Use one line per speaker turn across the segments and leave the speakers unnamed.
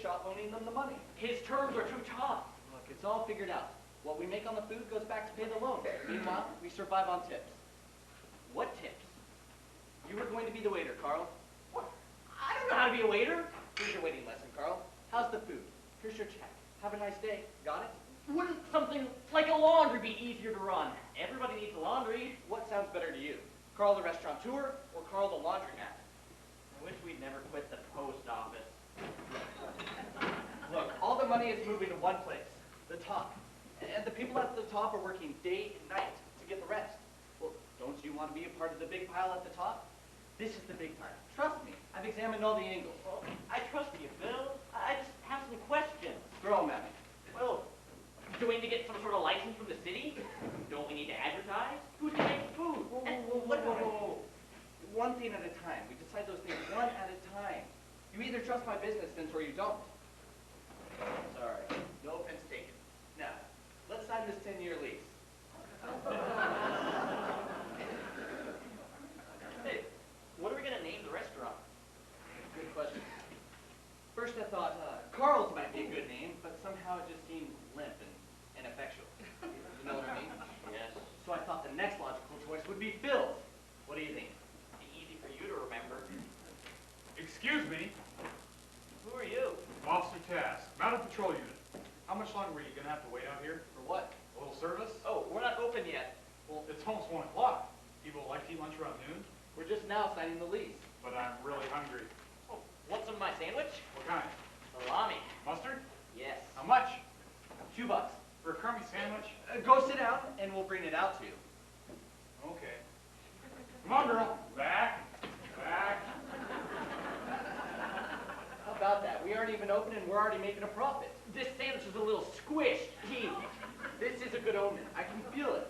shot loaning them the money.
His terms are too tough.
Look, it's all figured out. What we make on the food goes back to pay the loan. Meanwhile, we survive on tips.
What tips?
You were going to be the waiter, Carl.
What? I don't know how to be a waiter.
Here's your waiting lesson, Carl. How's the food? Here's your check. Have a nice day. Got it?
Wouldn't something like a laundry be easier to run? Everybody needs a laundry.
What sounds better to you? Carl the restaurateur or Carl the laundromat?
I wish we'd never quit the post office.
Look, all the money is moving to one place, the top. And the people at the top are working day and night to get the rest. Well, don't you want to be a part of the big pile at the top? This is the big pile. Trust me, I've examined all the angles.
Well, I trust you, Phil. I just have some questions.
Throw them at me.
Well, do we need to get some sort of license from the city? Don't we need to advertise? Who's going to make food?
Whoa. One thing at a time. We decide those things one at a time. You either trust my business sense or you don't. Sorry. No offense taken. Now, let's sign this 10-year lease.
Hey, what are we going to name the restaurant?
Good question. First I thought Carl's might be a good name, but somehow it just seemed limp and ineffectual. You know what I mean?
Yes.
So I thought the next logical choice would be Phil's. What do you think?
Be easy for you to remember.
Excuse me.
Who are you?
Officer Task, Mounted Patrol Unit. How much longer are you going to have to wait out here?
For what?
A little service?
Oh, we're not open yet.
Well, it's almost 1 o'clock. People like to eat lunch around noon,
We're just now signing the lease.
but I'm really hungry.
Oh, want some of my sandwich?
What kind?
Salami.
Mustard?
Yes.
How much?
$2.
For a crummy sandwich?
Go sit down, and we'll bring it out to you.
Okay. Come on, girl. Back.
How about that? We aren't even open, and we're already making a profit.
This sandwich is a little squished. Gee.
This is a good omen. I can feel it.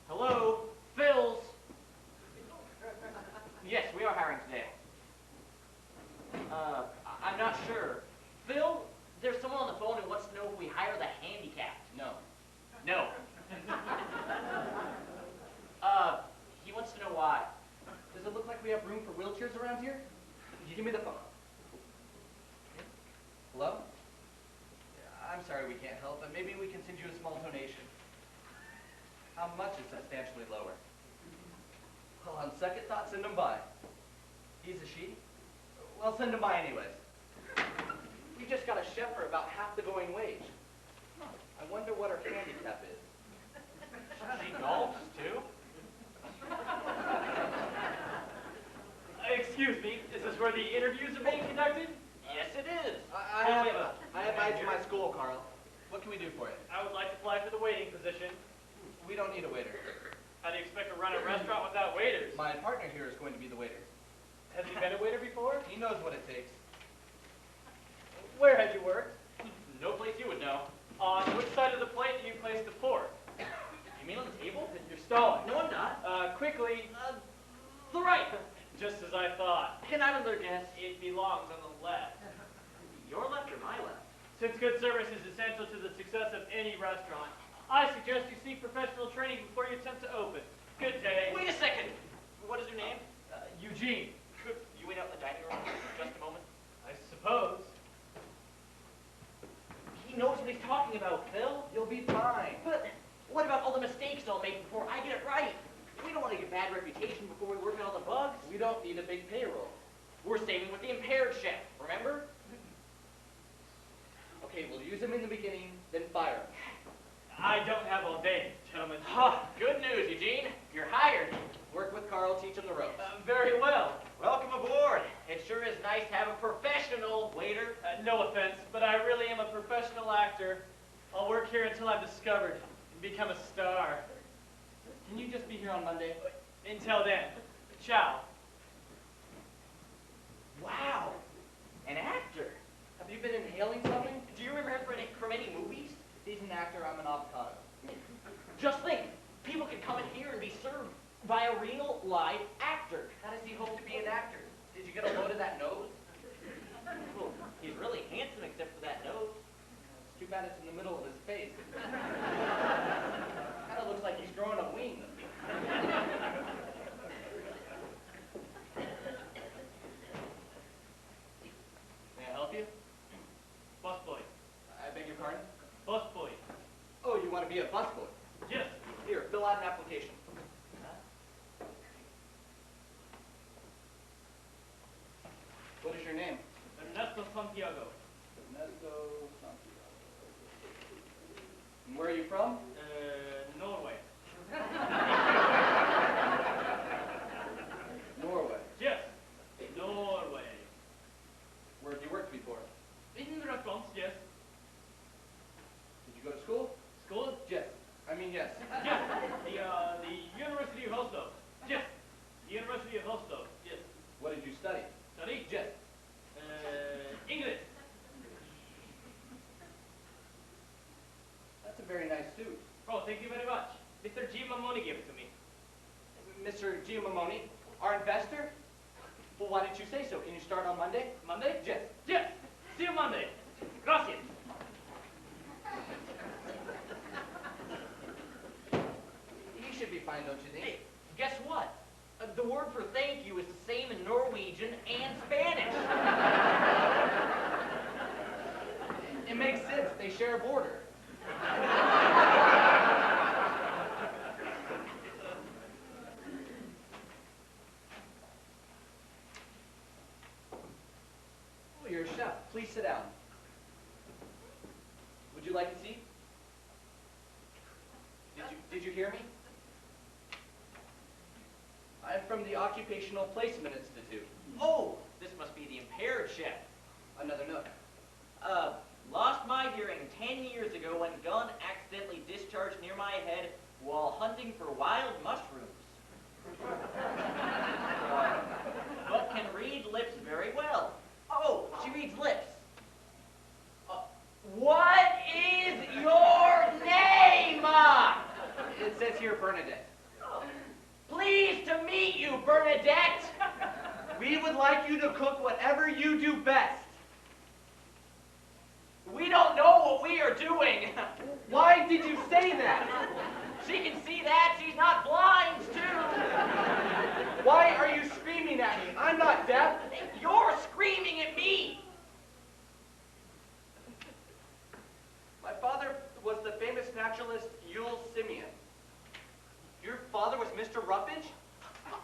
Hello? Phil's. Yes, we are hiring today. I'm not sure. Phil, there's someone on the phone who wants to know if we hire the handicapped.
No.
No. He wants to know why.
Does it look like we have room for wheelchairs around here? You give me the phone. Hello? Yeah, I'm sorry we can't help, but maybe we can send you a small donation. How much is substantially lower? Well, on second thought, send him by. He's a she? Well, send him by anyways. We just got a chef for about half the going wage. I wonder what her handicap is.
She golfs, too? Excuse me, is this where the interviews are being conducted? Yes, it is.
I applied to my school, Carl. What can we do for you?
I would like to apply for the waiting position.
We don't need a waiter.
How do you expect to run a restaurant without waiters?
My partner here is going to be the waiter.
Has he been a waiter before?
He knows what it takes.
Where had you worked?
No place you would know.
On which side of the plate do you place the fork?
You mean on the table?
You're stalling.
No, I'm not.
Quickly.
The right.
Just as I thought.
Can I have another guess?
It belongs on the left.
Your left or my left?
Since good service is essential to the success of any restaurant, I suggest you seek professional training before you attempt to open. Good day.
Wait a second. What is your name?
Eugene.
Could you wait out in the dining room for just a moment?
I suppose.
He knows what he's talking about, Phil.
You'll be fine.
But what about all the mistakes I'll make before I get it right? We don't want to get a bad reputation before we work out all the bugs.
We don't need a big payroll.
We're saving with the impaired chef, remember?
Okay, we'll use him in the beginning, then fire him.
I don't have all day, gentlemen.
Good news, Eugene. You're hired.
Work with Carl, teach him the ropes.
Very well.
Welcome aboard. It sure is nice to have a professional waiter.
No offense, but I really am a professional actor. I'll work here until I'm discovered and become a star.
Can you just be here on Monday?
Until then, ciao.
Wow, an actor.
Have you been inhaling something?
Do you remember him from any movies?
If he's an actor, I'm an avocado.
Just think, people can come in here and be served by a real live actor.
How does he hope to be an actor? Did you get a load of that nose?
Well, he's really handsome except for that nose.
It's too bad it's in the middle of his face. Kind of looks like he's growing a wing. out an application. What is your name?
Ernesto Santiago.
Ernesto Santiago. And where are you from?
Norway.
Norway.
Yes, Norway.
Where have you worked before?
In restaurants, yes.
Did you go to school?
School?
Yes. I mean, yes.
Yes. The University of Oslo. Yes. The University of Oslo. Yes.
What did you study?
Study?
Yes.
English.
That's a very nice suit.
Oh, thank you very much. Mr. G. Mamoni gave it to me.
Mr. Giamamoni, our investor? Well, why didn't you say so? Can you start on Monday?
Monday?
Yes.
Yes. See you Monday. Gracias.
He should be fine, don't you think?
Hey, guess what? The word for thank you is the same in Norwegian and Spanish.
It makes sense. They share a border. Oh, you're a chef. Please sit down. Would you like a seat? Did you hear me? I'm from the Occupational Placement Institute.
Oh, this must be the impaired chef.
Another note.
Lost my hearing 10 years ago when a gun accidentally discharged near my head while hunting for wild mushrooms. But can read lips very well. Oh, she reads lips. What is your name?
It says here Bernadette.
Pleased to meet you, Bernadette.
We would like you to cook whatever you do best.
We don't know what we are doing.
Why did you say that?
She can see that. She's not blind, too.
Why are you screaming at me? I'm not deaf.
You're screaming at me.
My father was the famous naturalist Jules Simeon. Your father was Mr. Ruffage?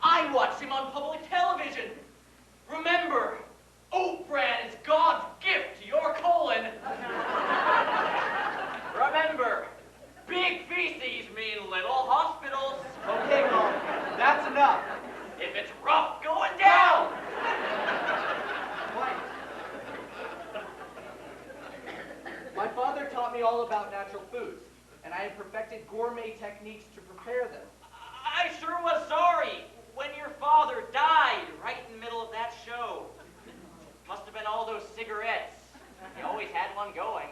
I watched him on public television. Remember, oat bran is God's gift to your colon. Remember, big feces mean little hospitals.
Okay, Mom, that's enough.
If it's rough going down.
Quiet. My father taught me all about natural foods, and I have perfected gourmet techniques to prepare them.
I sure was sorry when your father died right in the middle of that show. Must have been all those cigarettes. He always had one going.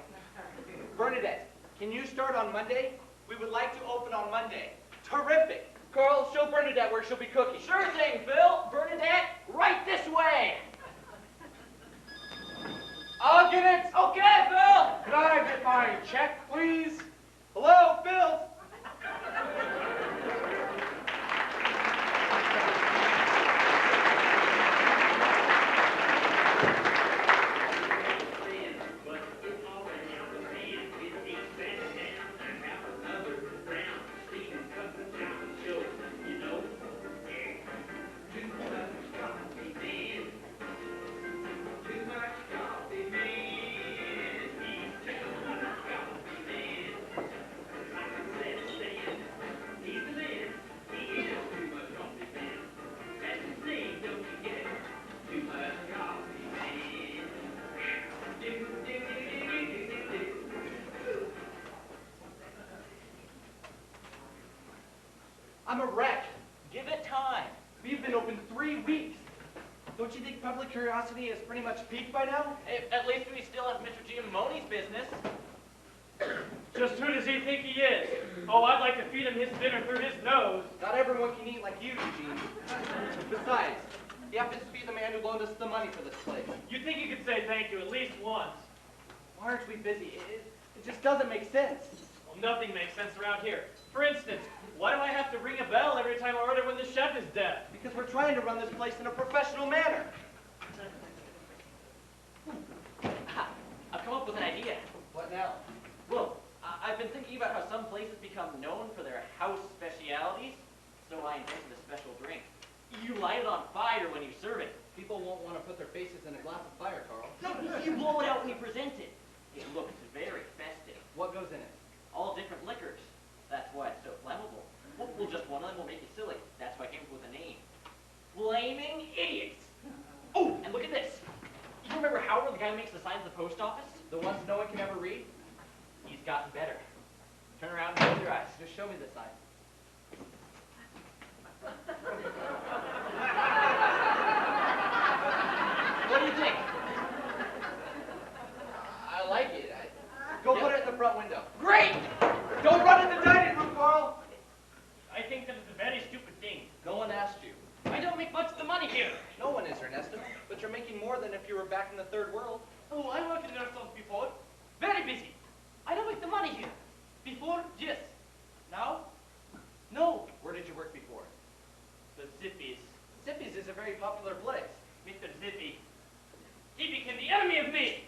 Bernadette, can you start on Monday? We would like to open on Monday. Terrific. Carl, show Bernadette where she'll be cooking.
Sure thing, Phil. Bernadette, right this way.
I'll get it.
Okay, Phil.
Could I get my check, please?
Hello, Phil. I'm a wreck.
Give it time.
We've been open 3 weeks. Don't you think public curiosity has pretty much peaked by now?
At least we still have Mr. Giamoni's business.
Just who does he think he is? Oh, I'd like to feed him his dinner through his nose.
Not everyone can eat like you, Eugene. Besides, he happens to be the man who loaned us the money for this place.
You'd think you could say thank you at least once.
Why aren't we busy? It just doesn't make sense.
Well, nothing makes sense around here. For instance, why do I have to ring a bell every time I order when the chef is deaf?
Because we're trying to run this place in a professional manner.
I've come up with an idea.
What now?
Look, I've been thinking about how some places become known for their house speciality. Well, just one of them will make you silly. That's why I came up with a name. Flaming Idiots. Oh, and look at this. You remember Howard, the guy who makes the signs at the post office?
The ones no one can ever read?
He's gotten better. Turn around and close your eyes.
Just show me the sign.
What do you think?
I like it. Go put it in the front window.
Great!
Don't run in the dining room, Carl!
I think that is a very stupid thing.
No one asked you.
I don't make much of the money here.
No one is, Ernesto. But you're making more than if you were back in the third world.
Oh, I worked in restaurants before. Very busy. I don't make the money here. Before, yes. Now, no.
Where did you work before?
The Zippies.
Zippy's is a very popular place.
Mr. Zippy. He became the enemy of me.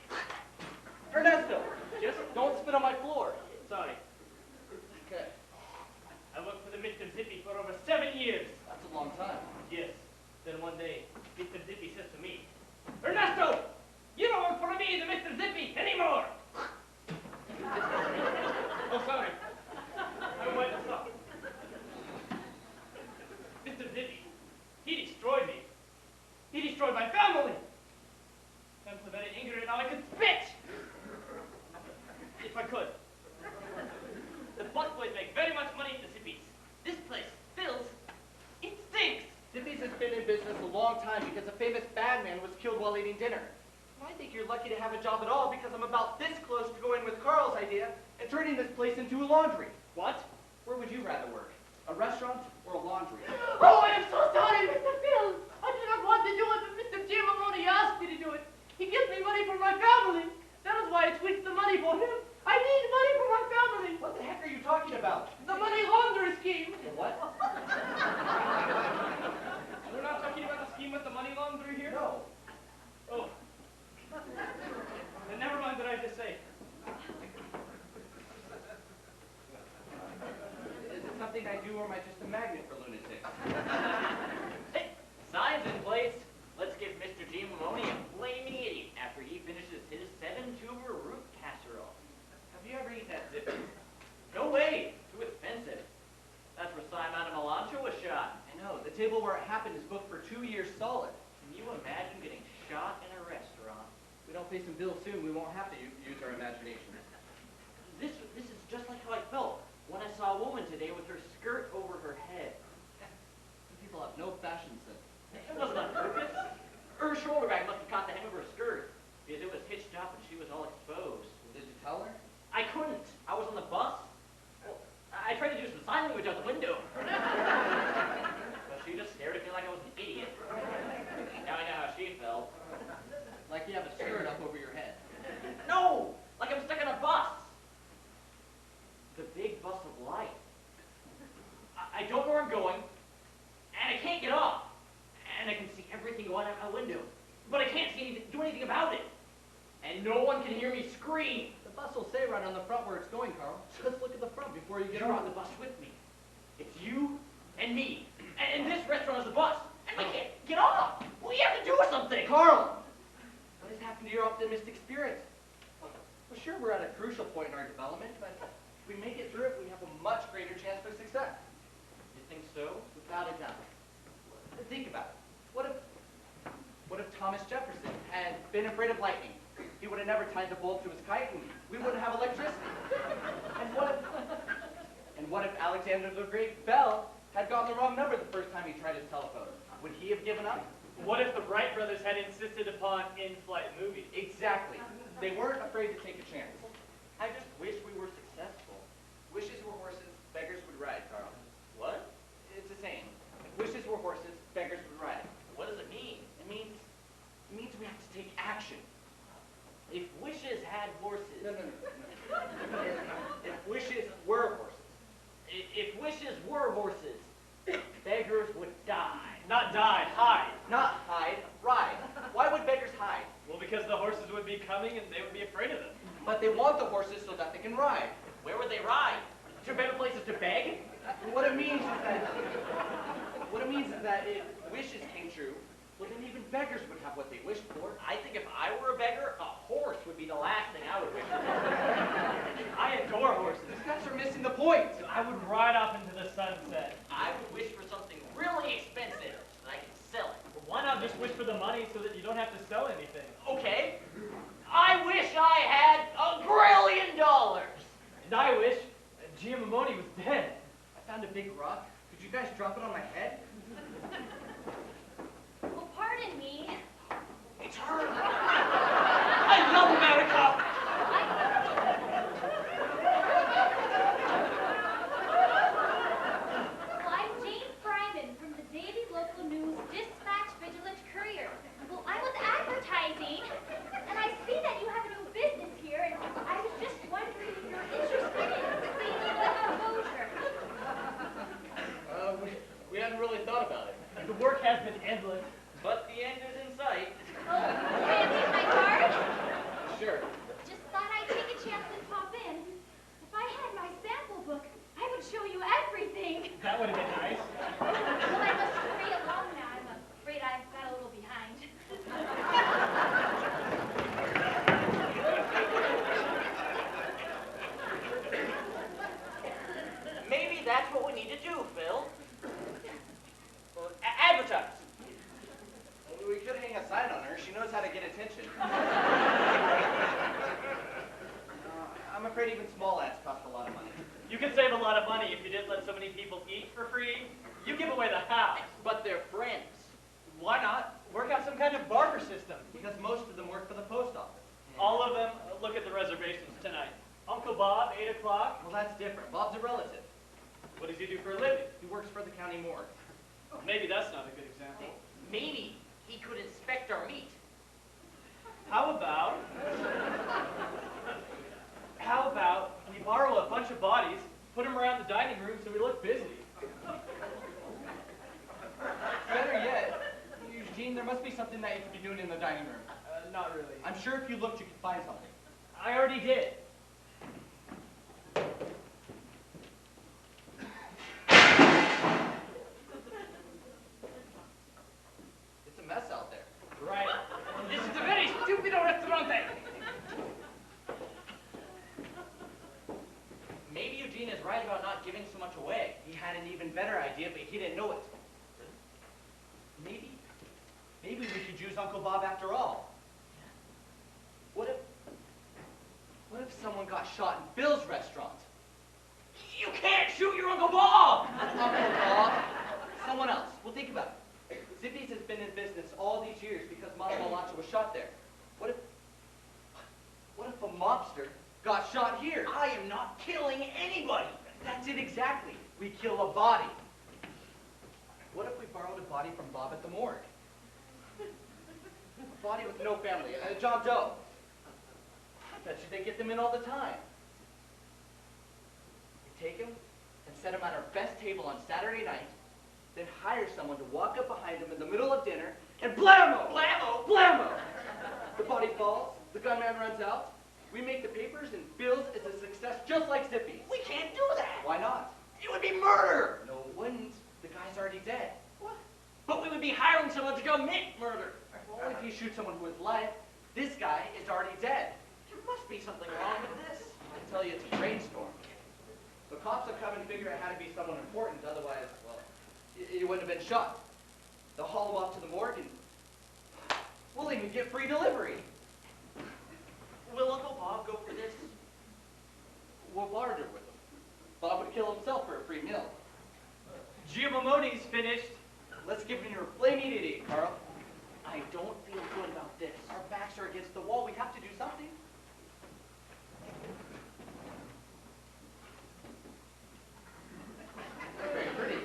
Ernesto, just don't spit on my floor.
Sorry.
Okay,
I worked for the Mr. Zippy for over 7 years.
that's a long time.
Yes. Then one day, Mr. Zippy says to me, Ernesto, you don't work for me, the Mr. Zippy, anymore. Oh, sorry. I might have stopped. Mr. Zippy, he destroyed me. He destroyed my family. I'm so very angry now I could spit. If I could. The busboys make very much money at the Zippies. This place fills. It stinks.
Zippy's has been in business a long time because a famous bad man was killed while eating dinner. And I think you're lucky to have a job at all because I'm about this close to going with Carl's idea and turning this place into a laundry.
What?
Where would you rather work? A restaurant or a laundry?
Oh, I am so sorry, Mr. Phil. I did not want to do it, but Mr. Jim Maroney asked me to do it. He gives me money for my family. That is why I switched the money for him. I need money for my family.
What the heck are you talking about?
The money laundering scheme.
The what?
We're not talking about the scheme with the money laundering here?
No.
Oh. Then never mind what I just say.
Is it something I do or am I just a magnet for lunatics?
Hey, signs in place. Let's give Mr. G. Maloney a flaming idiot after he finishes his 7-tuber root casserole.
Have you ever eaten at Zippy's?
No way. Too expensive. That's where Simon and Melancho was shot.
I know. The table where it happened is booked for 2 years solid.
Can you imagine getting shot in a restaurant?
If we don't pay some bills soon, we won't have to use our imagination.
This is just like how I felt when I saw a woman today with her skirt over her head.
You people have no fashion sense.
It wasn't on purpose. Her shoulder bag must have caught the hem of her skirt because it was hitched up and she was all exposed.
Did you tell her?
I couldn't. I was on the bus. Well, I tried to do some sign language out the window. But she just stared at me like I was an idiot. Now I know how she felt.
Like you have a skirt up over your head.
No! Like I'm stuck on a bus. The big bus of life. I don't know where I'm going, and I can't get off. And I can see everything going out my window, but I can't do anything about it. And no one can hear me scream.
The bus will say right on the front where it's going, Carl. Just look at the front before you get
You're
on.
on the bus with me. It's you and me. And this restaurant is the bus. And we can't get off. We have to do something.
Carl! What has happened to your optimistic spirit? Well, sure, we're at a crucial point in our development, but if we make it through it, we have a much greater chance for success.
You think so?
Without a doubt. Think about it. What if Thomas Jefferson had been afraid of lightning? He would have never tied the bulb to his kite, and we wouldn't have electricity. And what if Alexander the Great Bell had gotten the wrong number the first time he tried his telephone? Would he have given up?
What if the Wright brothers had insisted upon in-flight movies?
Exactly. They weren't afraid to take a chance.
I just wish we were successful.
Wishes were horses, beggars would ride, Carl.
What?
It's the same. Wishes were horses, beggars would ride.
What does it mean?
It means we have to take action.
If wishes had horses.
No. If wishes were horses.
If wishes were horses, beggars would die.
Not die, hide.
Not hide, ride. Why would beggars hide?
Well, because the horses would be coming and they would be afraid of them.
But they want the horses so that they can ride.
Where would they ride? To better places to beg?
What it means is that if wishes came true, well then even beggars would have what they wished for.
I think if I were a beggar, a horse would be the last thing I would wish for.
I adore horses.
These guys are missing the point.
I would ride off into the sunset.
guys drop it on my head?
Well, pardon me.
It's her. I love America.
Well, I'm Jane Fryman from the Daily Local News Dispatch Vigilant Courier. Well, I was advertising, and I see that you have a new business here, and I was just wondering if you're interested in seeing the exposure.
We hadn't really thought about it.
The work has been endless, but the end is in sight.
Oh, may I leave my card?
Sure.
Just thought I'd take a chance and pop in. If I had my sample book, I would show you everything.
That would have been nice.
Well, I must hurry along now. I'm afraid I've got a little behind.
Maybe that's what we need to do, Phil. Advertise.
We could hang a sign on her. She knows how to get attention. I'm afraid even small ads cost a lot of money.
You could save a lot of money if you didn't let so many people eat for free. You give away the house. But they're friends. Why not? Work out some kind of barter system.
Because most of them work for the post office.
All of them, look at the reservations tonight. Uncle Bob, 8 o'clock.
Well, that's different. Bob's a relative.
What does he do for a living?
He works for the county morgue.
Maybe that's not a good example.
Maybe he could inspect our meat.
How about we borrow a bunch of bodies, put them around the dining room so we look busy?
Better yet, Eugene, there must be something that you could be doing in the dining room.
Not really.
I'm sure if you looked, you could find something.
I already did.
It's a mess out there.
Right. This is a very stupid restaurante.
Maybe Eugene is right about not giving so much away.
He had an even better idea, but he didn't know it. Maybe we could use Uncle Bob after all. What if someone got shot in Bill's restaurant?
You can't shoot your Uncle Bob!
Uncle Bob? Someone else. Well, think about it. Zippy's has been in business all these years because Walla Walla was shot there. What if a mobster got shot here?
I am not killing anybody.
That's it exactly. We kill a body. What if we borrowed a body from Bob at the morgue? A body with no family, a John Doe. I bet you they get them in all the time. We take him and set him on our best table on Saturday night, then hire someone to walk up behind him in the middle of dinner and blammo!
Blammo!
Blammo! The body falls, the gunman runs out, we make the papers, and Bill's is a success just like Zippy's.
We can't do that.
Why not?
It would be murder.
No, it wouldn't. The guy's already dead.
What? But we would be hiring someone to commit murder.
Well, if you shoot someone who is alive, this guy is already dead.
There must be something wrong with this.
I tell you, it's a brainstorm. The cops will come and figure out how to be someone important, otherwise, well, you wouldn't have been shot. They'll haul him off to the morgue and we'll even get free delivery.
Will Uncle Bob go for this?
We'll barter with him. Bob would kill himself for a free meal.
Giamomone's finished.
Let's give him your flaming idiot, Carl.
I don't feel good about this.
Our backs are against the wall. We have to do something. Very pretty.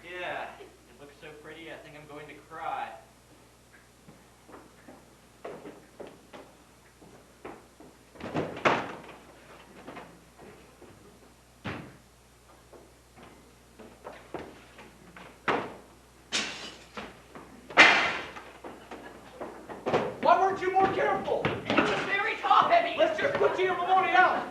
Yeah, it looks so pretty, I think I'm going to cry.
Why weren't you more careful?
It was very top-heavy.
Let's just put Giamamone out.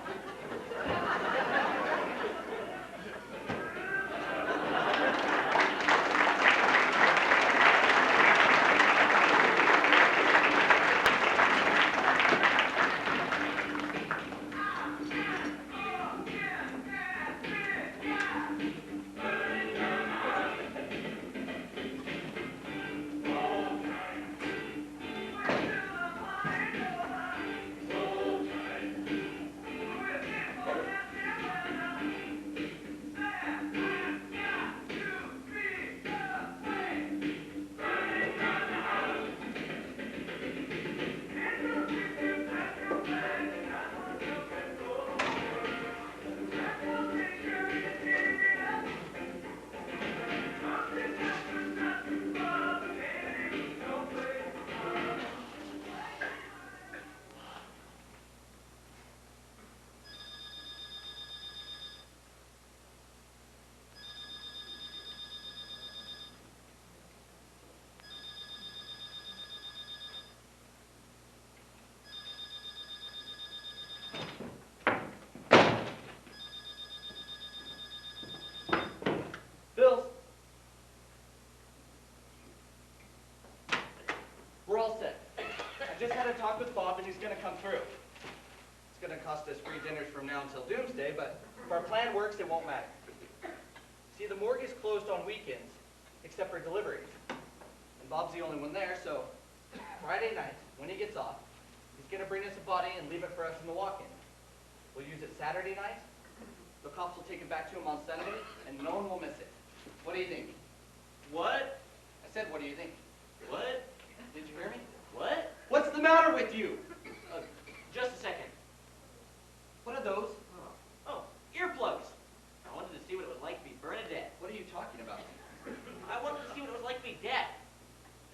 had a talk with Bob, and he's going to come through. It's going to cost us free dinners from now until doomsday, but if our plan works, it won't matter. See, the morgue is closed on weekends, except for deliveries. And Bob's the only one there, so Friday night, when he gets off, he's going to bring us a body and leave it for us in the walk-in. We'll use it Saturday night. The cops will take it back to him on Sunday, and no one will miss it. What do you think?
What?
I said, what do you think?
What?
Did you hear me?
What?
What's the matter with you?
Just a second.
What are those?
Oh, earplugs. I wanted to see what it was like to be Bernadette.
What are you talking about?
I wanted to see what it was like to be deaf.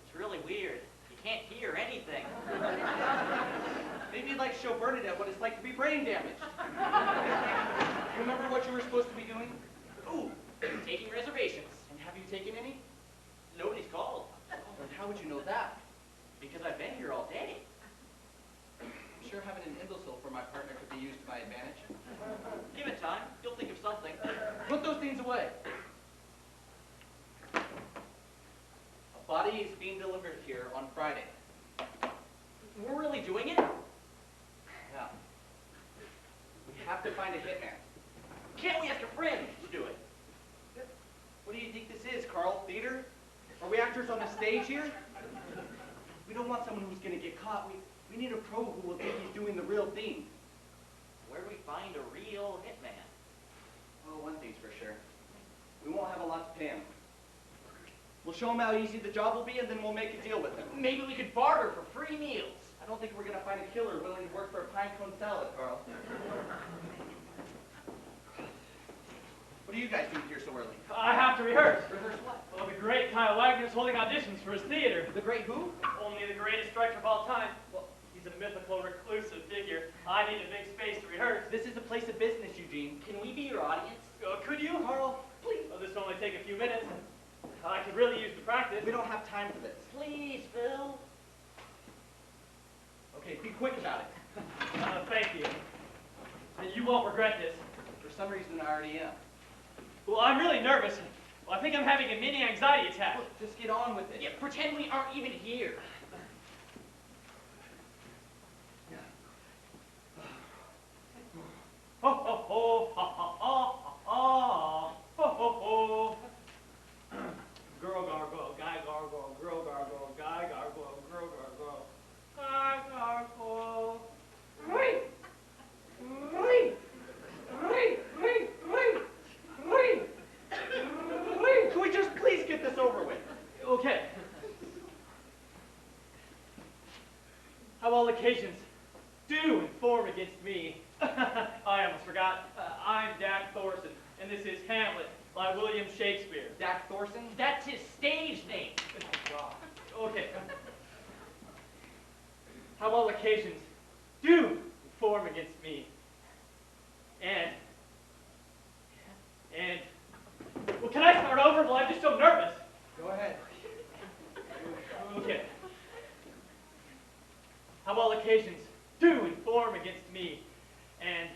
It's really weird. You can't hear anything.
Maybe you'd like to show Bernadette what it's like to be brain damaged. Remember what you were supposed to be doing?
Ooh, taking reservations.
And have you taken any?
Nobody's called.
And how would you know that?
Because I've been here all day.
I'm sure having an imbecile for my partner could be used to my advantage.
Give it time. You'll think of something.
Put those things away. A body is being delivered here on Friday.
We're really doing it?
Yeah. We have to find a hitman.
Can't we ask a friend to do it?
What do you think this is, Carl? Theater? Are we actors on a stage here? We don't want someone who's going to get caught. We need a pro who will think he's doing the real thing.
Where do we find a real hitman?
Well, one thing's for sure. We won't have a lot to pay him. We'll show him how easy the job will be, and then we'll make a deal with him.
Maybe we could barter for free meals.
I don't think we're going to find a killer willing to work for a pine cone salad, Carl. What do you guys do here so early?
I have to rehearse.
Rehearse what?
Well, the great Kyle Wagner's holding auditions for his theater.
The Great Who?
Only the greatest director of all time. Well, he's a mythical, reclusive figure. I need a big space to rehearse.
This is a place of business, Eugene.
Can we be your audience?
Could you?
Carl, please.
Well, this will only take a few minutes. I could really use the practice.
We don't have time for this.
Please, Phil.
Okay, be quick about it.
Thank you. And you won't regret this.
For some reason, I already am.
Well, I'm really nervous. Well, I think I'm having a mini anxiety attack.
Look, just get on with it.
Yeah, pretend we aren't even here.
Ho, ho, ho, ha, ha, ha, ha, ho, ho, ho. Girl gargoyle, guy gargoyle, girl gargoyle, guy gargoyle, girl gargoyle, guy gargoyle.
Ring! Ring! Ring! Ring! Ring! Ring! Ring!
Can we just please get this over with?
Okay. How all occasions do inform against me. I almost forgot. I'm Dak Thorson, and this is Hamlet by William Shakespeare.
Dak Thorson?
That's his stage name.
Okay. How all occasions do inform against me. And, well, can I start over? Well, I'm just so nervous.
Go ahead.
Okay. How all occasions do inform against me. And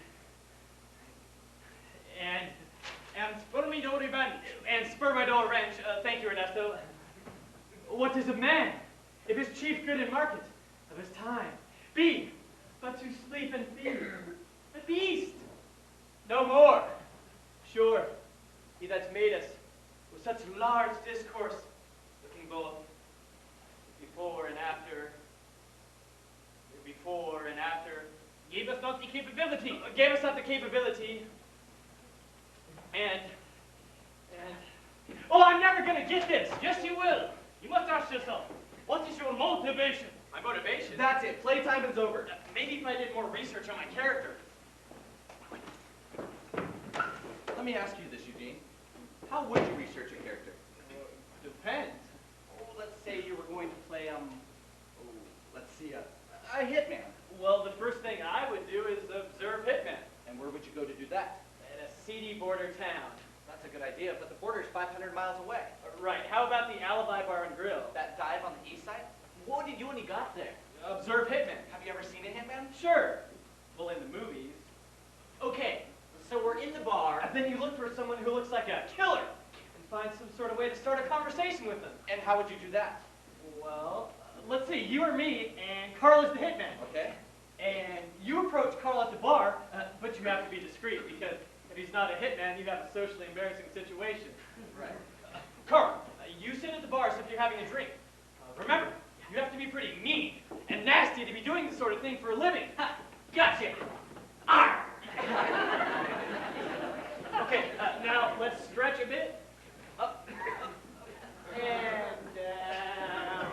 spermidor wrench. Thank you, Ernesto. What is a man, if his chief good in market of his time be but to sleep and feed? A beast, no more. Sure, he that's made us with such large discourse, looking both before and after, gave us not the capability, and, oh, I'm never gonna get this. Yes, you will. You must ask yourself, what is your motivation? My motivation?
That's it. Playtime is over.
Maybe if I did more research on my character.
Let me ask you this, Eugene. How would you research a character?
Depends.
Oh, let's say you were going to play, let's see, a hitman.
Well, the first thing I would do is observe hitmen
And where would you go to do that?
in a seedy border town.
That's a good idea, but the border's 500 miles away.
Right, how about the Alibi Bar and Grill?
That dive on the east side?
What did you do when you got there?
Observe hitmen.
Have you ever seen a hitman?
Sure. Well, in the movies.
Okay, so we're in the bar.
And then you look for someone who looks like a killer and find some sort of way to start a conversation with them.
And how would you do that?
Well, let's see, you or me, and Carl is the hitman.
Okay.
And you approach Carl at the bar, but you have to be discreet because if he's not a hitman, you have a socially embarrassing situation.
Right.
Carl, you sit at the bar as if you're having a drink. Remember, you have to be pretty mean and nasty to be doing this sort of thing for a living.
Ha, gotcha. Arr!
Okay, now let's stretch a bit. Up. And down.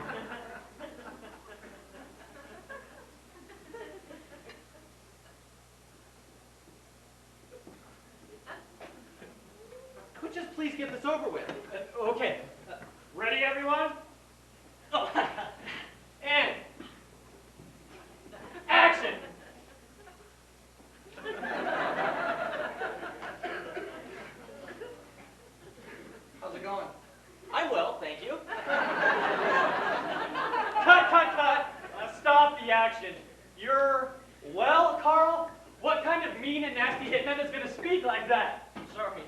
Could just please get this over with?
Okay, ready everyone?
Oh,
And action!
How's it going?
I'm well, thank you.
Cut! Stop the action. You're, well, Carl, what kind of mean and nasty hitman is going to speak like that?
Sorry.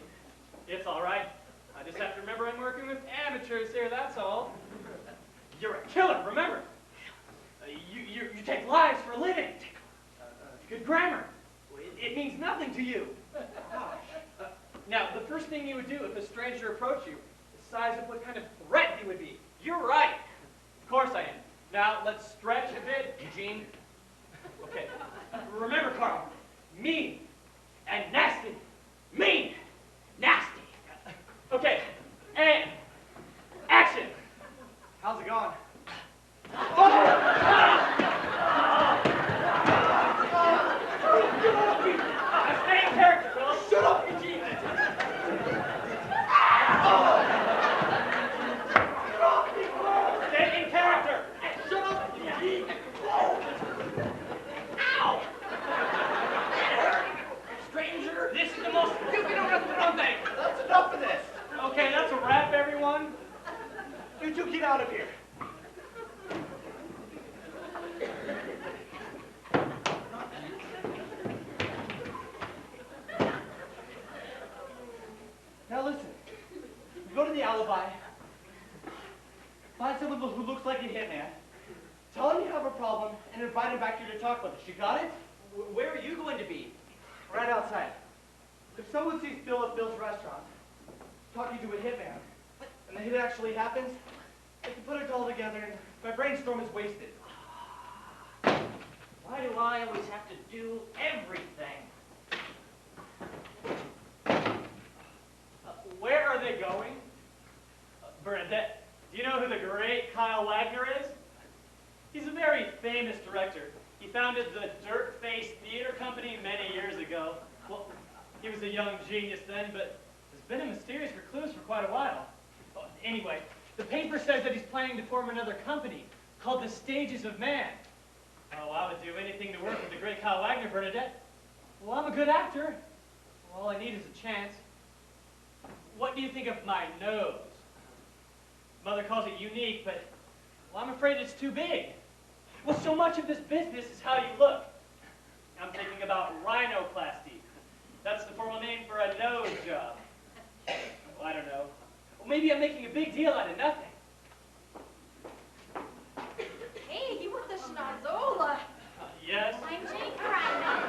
It's all right. I just have to remember I'm working with amateurs here, that's all. You're a killer, remember? You take lives for a living. Good grammar. It means nothing to you. Gosh. Now, the first thing you would do if a stranger approached you is size up what kind of threat he would be.
You're right.
Of course I am. Now, let's stretch a bit. Eugene. Okay. Remember, Carl, mean and nasty.
Mean. Nasty.
Okay, and action.
How's it going?
Stay in character, Carl.
Shut up!
Eugene. Stay in character.
Shut up! Eugene!
Ow! Stranger, this is the most stupid restaurant thing.
That's enough of this!
Okay, that's a wrap, everyone.
You two get out of here. Now listen, go to the alibi, find someone who looks like a hitman, tell him you have a problem, and invite him back here to talk with us. You got it?
Where are you going to be?
Right outside. If someone sees Bill at Bill's restaurant talking to a hitman, and the hit actually happens, they can put it all together, and my brainstorm is wasted.
Why do I always have to do everything?
Where are they going? Bernadette, do you know who the great Kyle Wagner is? He's a very famous director. He founded the Dirt Face Theater Company many years ago. Well, he was a young genius then, but has been a mysterious recluse for quite a while. Anyway, the paper says that he's planning to form another company called the Stages of Man. Oh, I would do anything to work with the great Kyle Wagner, Bernadette. Well, I'm a good actor. All I need is a chance. What do you think of my nose? Mother calls it unique, but, well, I'm afraid it's too big. Well, so much of this business is how you look. I'm thinking about rhinoplasty. That's the formal name for a nose job. Well, I don't know. Well, maybe I'm making a big deal out of nothing.
Hey, you want the schnozzola?
Yes?
I'm Jane Fryman.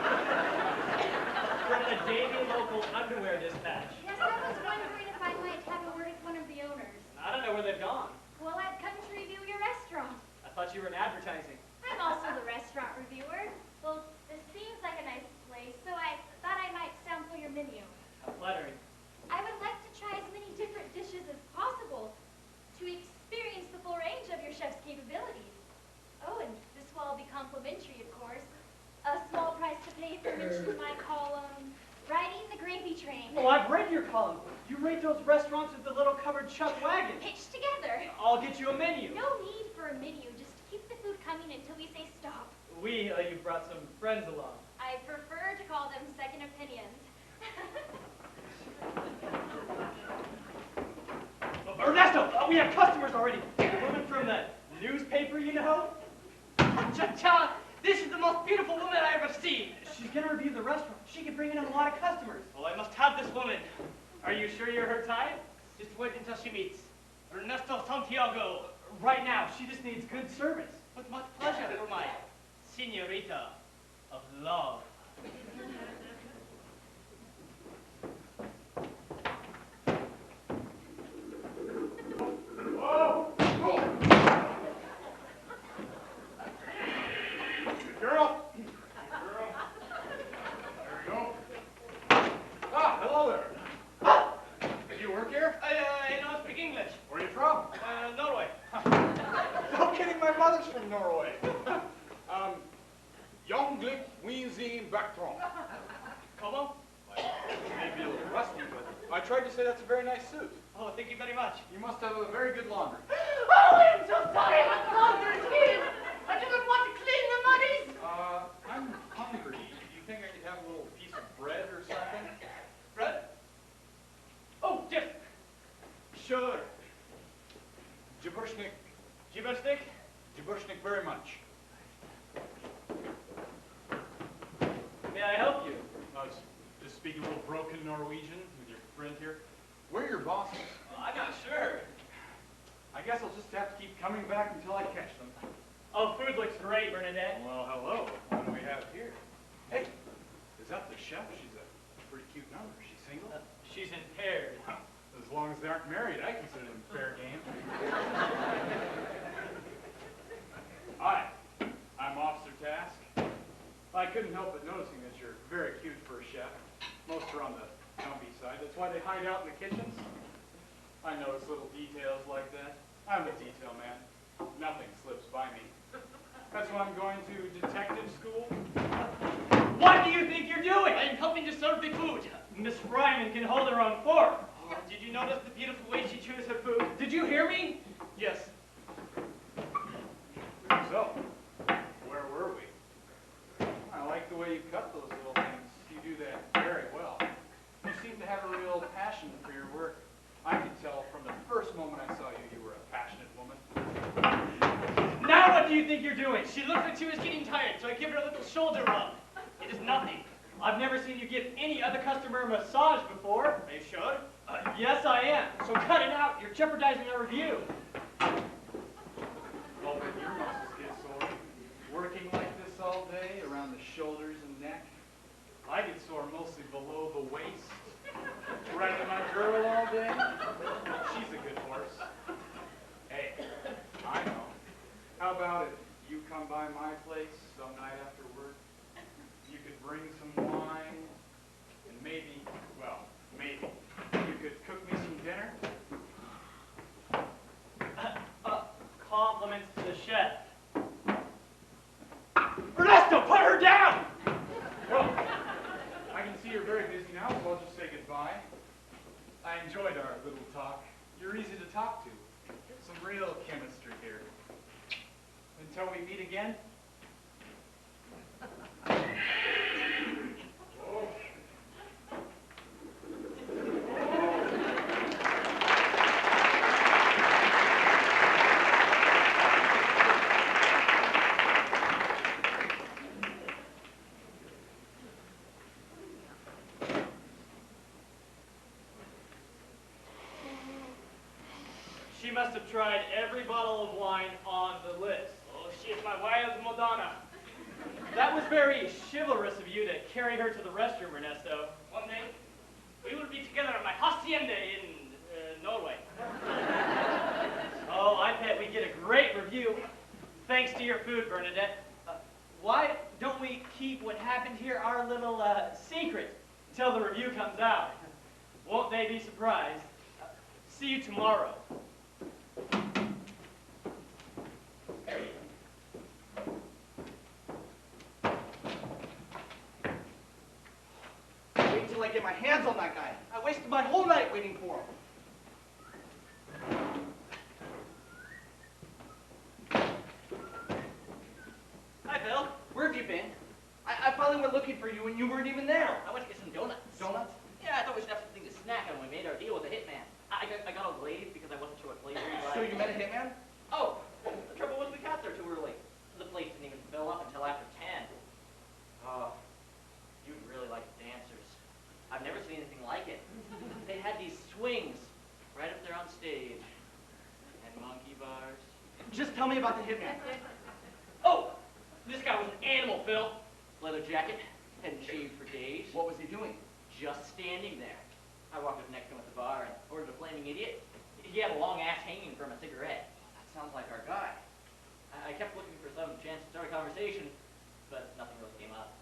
From the Davie Local Underwear Dispatch.
Yes, I was wondering if I might have a word with one of the owners.
I don't know where they've gone.
Well, I've come to review your restaurant.
I thought you were in advertising.
I'm also the restaurant reviewer. Well, this seems like a nice place, so I thought I might sample your menu.
How flattering.
I would like to try as many different dishes as possible to experience the full range of your chef's capabilities. Oh, and this will all be complimentary, of course. A small price to pay for mentioning my column, riding the gravy train.
Oh, I've read your column. You rate those restaurants with the little covered chuck wagon.
Hitched together.
I'll get you a menu.
No need for a menu, just keep the food coming until we say stop.
You brought some friends along.
I prefer to call them second opinions.
Ernesto, we have customers already. The woman from the newspaper, you know?
Cha-cha, this is the most beautiful woman I ever seen.
She's gonna review the restaurant. She could bring in a lot of customers.
Well, I must have this woman.
Are you sure you're her type?
Just wait until she meets Ernesto Santiago,
Right now, she just needs good service.
With much pleasure for my senorita of love.
Whoa! Good girl. Good girl. There we go. Ah, hello there. Do you work here?
I don't speak English.
Where are you from?
Norway.
No kidding, my mother's from Norway. Jonglik Wienzien Bactron.
Como?
Maybe a little rusty, but I tried to say that's a very nice suit.
Oh, thank you very much.
You must have a very good laundry.
Oh, I'm so sorry, my father is here. I do not want to clean the muddies.
I'm hungry. Do you think I could have a little piece of bread or something?
Bread? Oh, yes. Sure.
Jabushnik.
Giberstick?
Jabushnik very much.
May I help you?
I was just speaking a little broken Norwegian with your friend here. Where are your bosses?
I'm not sure.
I guess I'll just have to keep coming back until I catch them.
Oh, food looks great, Bernadette.
Well, hello. What do we have here? Hey, is that the chef? She's a pretty cute number. Is she single?
She's impaired.
As long as they aren't married, I consider them fair game. Hi, I'm Officer Task. I couldn't help but noticing that you're very cute for a chef. Most are on the dumpy side. That's why they hide out in the kitchens. I notice little details like that. I'm a detail man. Nothing slips by me. That's why I'm going to detective school.
What do you think you're doing?
I'm helping to serve the food.
Miss Fryman can hold her own fork.
Oh, did you notice the beautiful way she chews her food?
Did you hear me?
Yes.
So, where were we? I like the way you cut those little things. You do that very well. You seem to have a real passion for your work. I could tell from the first moment I saw you, you were a passionate woman.
Now what do you think you're doing?
She looked like she was getting tired, so I give her a little shoulder rub. It is nothing.
I've never seen you give any other customer a massage before.
Are you sure?
Yes, I am. So cut it out. You're jeopardizing our review.
Oh, but your muscles get sore. Working like this all day, around the shoulders and neck. I get sore mostly below the waist. Riding my girl all day. She's a good horse. Hey, I know. How about if you come by my place some night after work? You could bring some wine, and maybe, well, maybe, you could cook me some dinner?
Compliments to the chef. Ernesto, put her down!
Well, I can see you're very busy now, so I'll just say goodbye. I enjoyed our little talk. You're easy to talk to. Some real chemistry here. Until we meet again. Oh.
She must have tried every bottle of wine on the list.
Oh, she is my wild Madonna.
That was very chivalrous of you to carry her to the restroom, Ernesto.
One day, we will be together at my hacienda in Norway.
Oh, I bet we get a great review. Thanks to your food, Bernadette. Why don't we keep what happened here our little secret until the review comes out? Won't they be surprised? See you tomorrow.
Wait till I get my hands on that guy. I wasted my whole night waiting for him.
Hi, Bill.
Where have you been? I finally went looking for you and you weren't even there.
I went to get some donuts.
Donuts?
Yeah, I thought we should have something to snack on when we made our deal with the hitman. I got all glazed because I wasn't sure what flavor he liked.
So you met a hitman?
Oh, the trouble was we got there too early. The place didn't even fill up until after 10. Oh, you'd really like dancers. I've never seen anything like it. They had these swings right up there on stage. And monkey bars.
Just tell me about the hitman.
Oh, this guy was an animal, Phil. Leather jacket, hadn't shaved for days.
What was he doing?
Just standing there. I walked up next to him at the bar and ordered a flaming idiot. He had a long ass hanging from a cigarette.
That sounds like our guy.
I kept looking for some chance to start a conversation, but nothing really came up.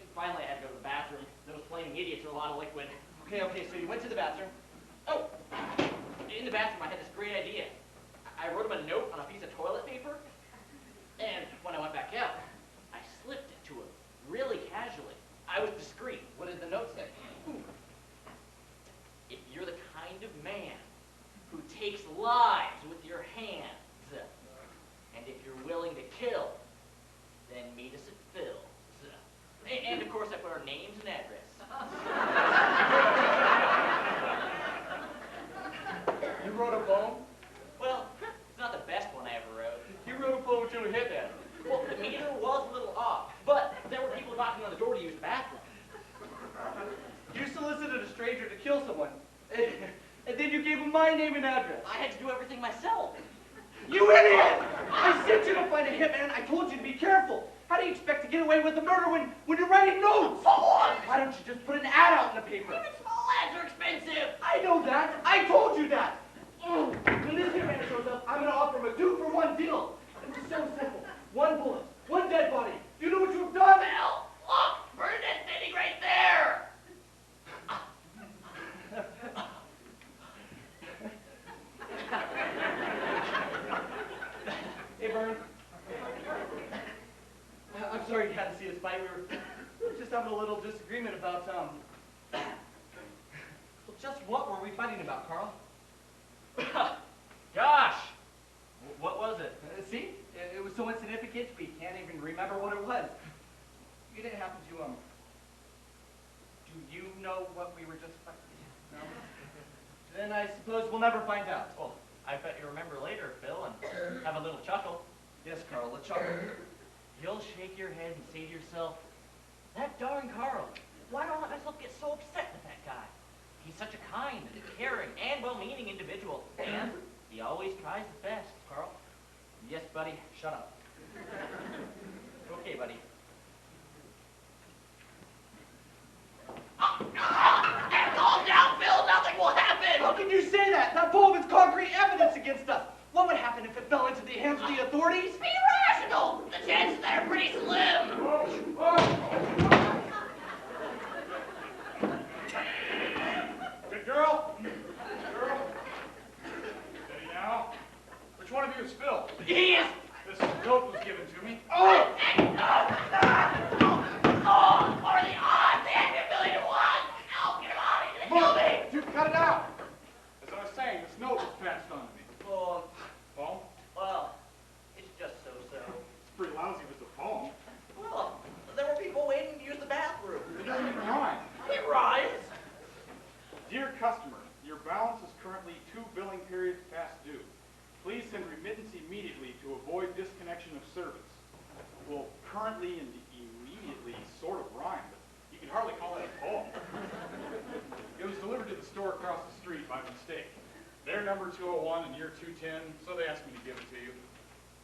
And finally, I had to go to the bathroom. Those flaming idiots are a lot of liquid.
Okay, so you went to the bathroom.
Oh, in the bathroom, I had this great idea. I wrote him a note on a piece of toilet paper, and when I went back out, I slipped it to him, really casually. I was discreet.
What did the note say?
If you're the kind of man who takes lives with your hands, and if you're willing to kill, then meet us at Phil's. And of course, I put our names and address.
You wrote a poem?
Well, it's not the best one I ever wrote.
You wrote a poem to a hitman.
Well, the meter was a little off, but there were people knocking on the door to use the bathroom.
You solicited a stranger to kill someone, and then you gave him my name and address.
I had to do everything myself.
You idiot! I sent you to find a hitman. I told you to be careful. How do you expect to get away with the murder when you're writing notes? Why don't you just put an ad out in the paper?
Even small ads are expensive.
I know that. I told you that. When this hitman shows up, I'm going to offer him a 2-for-1 deal. It's so simple. 1 bullet, 1 dead body. Do you know what you've done?
Well, look, Bernadette's sitting right there.
Hey, Vern. I'm sorry you had to see us fight. We were just having a little disagreement about, well, just what were we fighting about, Carl?
Gosh, what was it?
See? It was so insignificant, we can't even remember what it was. You didn't happen to, do you know what we were just fighting? No? Then I suppose we'll never find out.
Well, I bet you remember later, Phil, and have a little chuckle.
Yes, Carl, a chuckle.
You'll shake your head and say to yourself, that darn Carl, why do I let myself get so upset with that guy? He's such a kind, caring, and well-meaning individual, and he always tries his best.
Carl?
Yes, buddy.
Shut up.
Okay, buddy. Calm down, Phil. Nothing will happen.
How can you say that? That poem is concrete evidence against us. What would happen if it fell into the hands of the authorities?
Be rational. The chances there are pretty slim.
Good girl. Girl. Steady now. Which one of you is Phil?
He is.
This note was given to me.
Oh, what are the odds? They had me 1,000,000 to 1. Oh, get him out. He's gonna kill me.
Dude, cut it out. As I was saying, this note was passed on to me.
Oh,
Poem?
well, it's just so-so.
It's pretty lousy if it's a poem.
Well, there were people waiting to use the bathroom.
It doesn't even rhyme.
It rhymes.
Dear customer, your balance is currently 2 billing periods past due. Please send remittance immediately to avoid disconnection of service. Well, currently and immediately sort of rhyme, but you can hardly call it a poem. It was delivered to the store across the street by mistake. They're number 201 and you're 210, so they asked me to give it to you.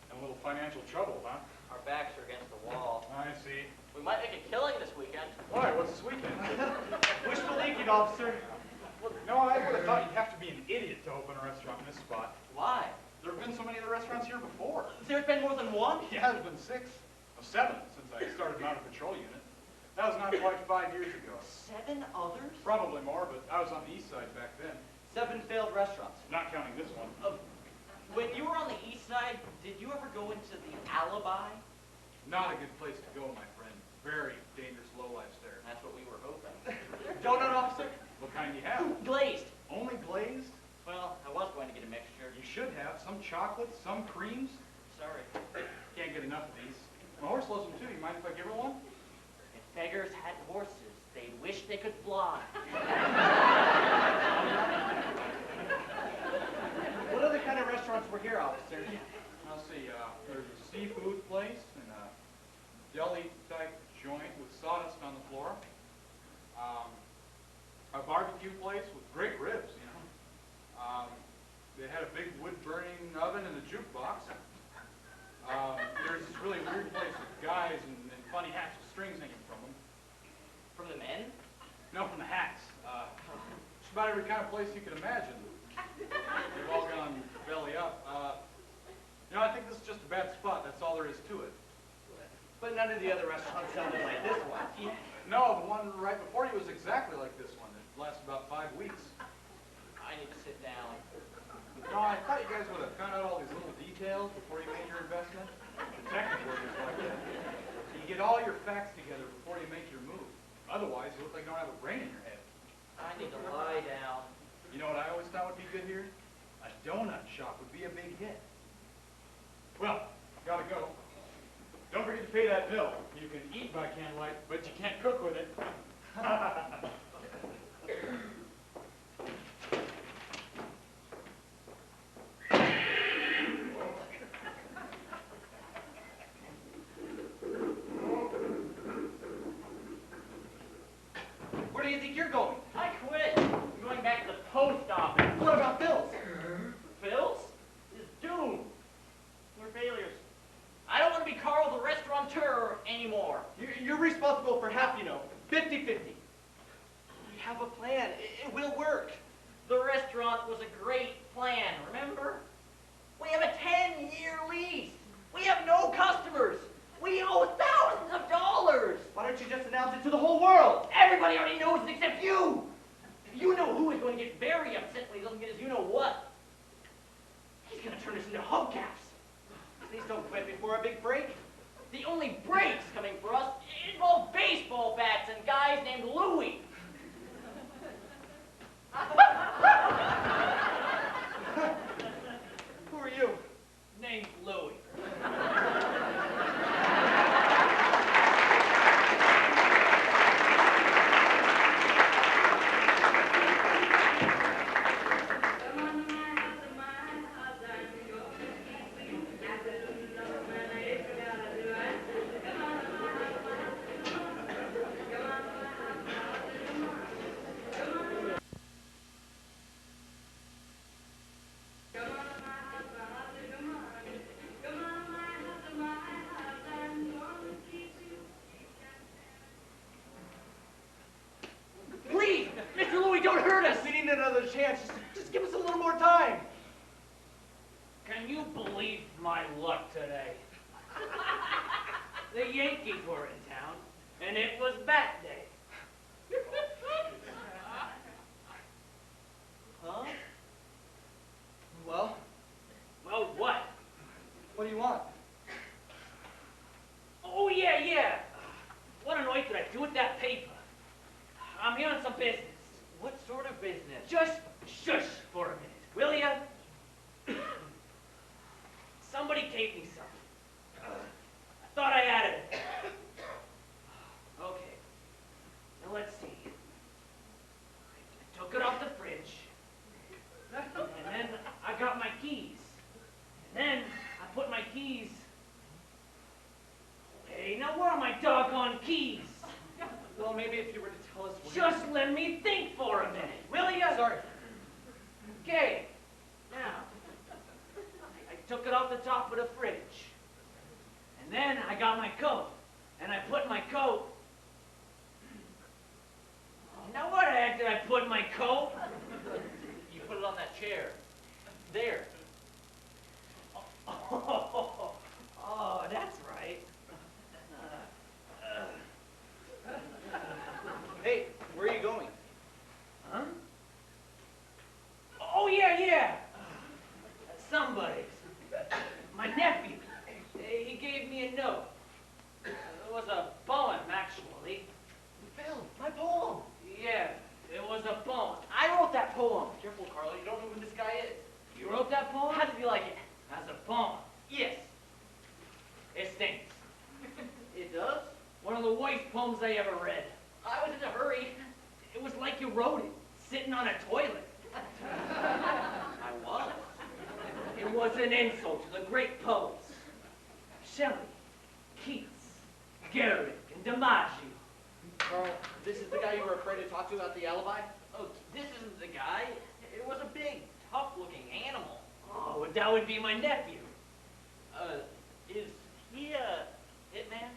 And a little financial trouble, huh?
Our backs are against the wall.
I see.
We might make a killing this weekend.
Why? What's this weekend?
Wishful thinking, officer.
Well, no, I would have thought you'd have to be an idiot to open a restaurant in this spot.
Why?
There have been so many other restaurants here before.
There's been more than one?
Yeah, there's been 6. Oh, 7 since I started Mounted Patrol Unit. That was not quite 5 years ago.
7 others?
Probably more, but I was on the east side back then.
7 failed restaurants.
Not counting this one.
When you were on the east side, did you ever go into the Alibi?
Not a good place to go, my friend. Very dangerous lowlifes there.
That's what we were hoping.
Donut, officer?
What kind do you have?
Glazed.
Only glazed?
Well, I was going to get a mixture.
You should have. Some chocolates, some creams.
Sorry.
Can't get enough of these. My horse loves them too. You mind if I give her one?
If beggars had horses, they'd wish they could fly.
What other kind of restaurants were here, officer?
I'll see. There's a seafood place and a deli-type joint with sawdust on the floor. A barbecue place with great ribs, you know. They had a big wood-burning oven and a jukebox. There's this really weird place with guys and funny hats with strings hanging from them.
From the men?
No, from the hats. Just about every kind of place you could imagine. They've all gone belly up. I think this is just a bad spot. That's all there is to it.
But none of the other restaurants sounded like this one.
No, the one right before you was exactly like this one. It lasted about 5 weeks.
I need to sit down.
No, I thought you guys would have found out all these little details before you made your investment. Detective work is like that. You get all your facts together before you make your move. Otherwise, you look like you don't have a brain in your head.
I need to lie down.
You know what I always thought would be good here? A donut shop would be a big hit. Well, gotta go. Don't forget to pay that bill. You can eat by candlelight, but you can't cook with it.
Where do you think you're going?
I quit. I'm going back to the post office.
What about Bill's?
Phil's is doomed. We're failures. I don't want to be Carl the restaurateur anymore.
You're responsible for half, 50-50. We have a plan. It will work.
The restaurant was a great plan, remember? We have a 10-year lease. We have no customers. We owe thousands of dollars.
Why don't you just announce it to the whole world?
Everybody already knows it except you. You know who is going to get very upset when he doesn't get his you-know-what. He's going to turn us into hubcaps.
Please don't quit before a big break.
The only breaks coming for us involve baseball bats and guys named Louie.
Who are you?
Named Louie. Please, Mr. Louie, don't hurt us.
We need another chance. Just give us a little more time.
Can you believe my luck today? The Yankees were in town, and it was bat day.
Huh?
Well,
Well, what?
what do you want?
Oh, yeah. What on earth did I do with that paper? I'm here on some business.
What sort of business?
Just shush for a minute, will ya? Somebody gave me some. I thought I added it. Okay. Now let's see. I took it off the fridge. And then I got my keys. And then I put my keys. Hey, now where are my doggone keys?
Well, maybe if you were to tell us what
Just let me think for a minute, will ya?
Sorry.
Okay. Now, I took it off the top of the fridge. And then I got my coat. And I put my coat. Now where the heck did I put my coat?
You put it on that chair. There.
Oh, that's right.
Hey, where are you going?
Huh? Oh, yeah. Somebody's. My nephew. He gave me a note. It was a poem, actually.
Bill, my poem.
Yeah, it was a poem.
I wrote that poem. Careful, Carl. You don't know who this guy is.
You wrote that poem?
How did you like it?
As a poem.
Yes.
It stinks.
It does?
One of the worst poems I ever read.
I was in a hurry.
It was like you wrote it, sitting on a toilet.
I was.
It was an insult to the great poets. Shelley, Keats, Garrick, and DiMaggio.
Carl, this is the guy you were afraid to talk to about the alibi?
Oh, this isn't the guy. It was a big, tough-looking animal.
Oh, that would be my nephew.
Is he a hitman?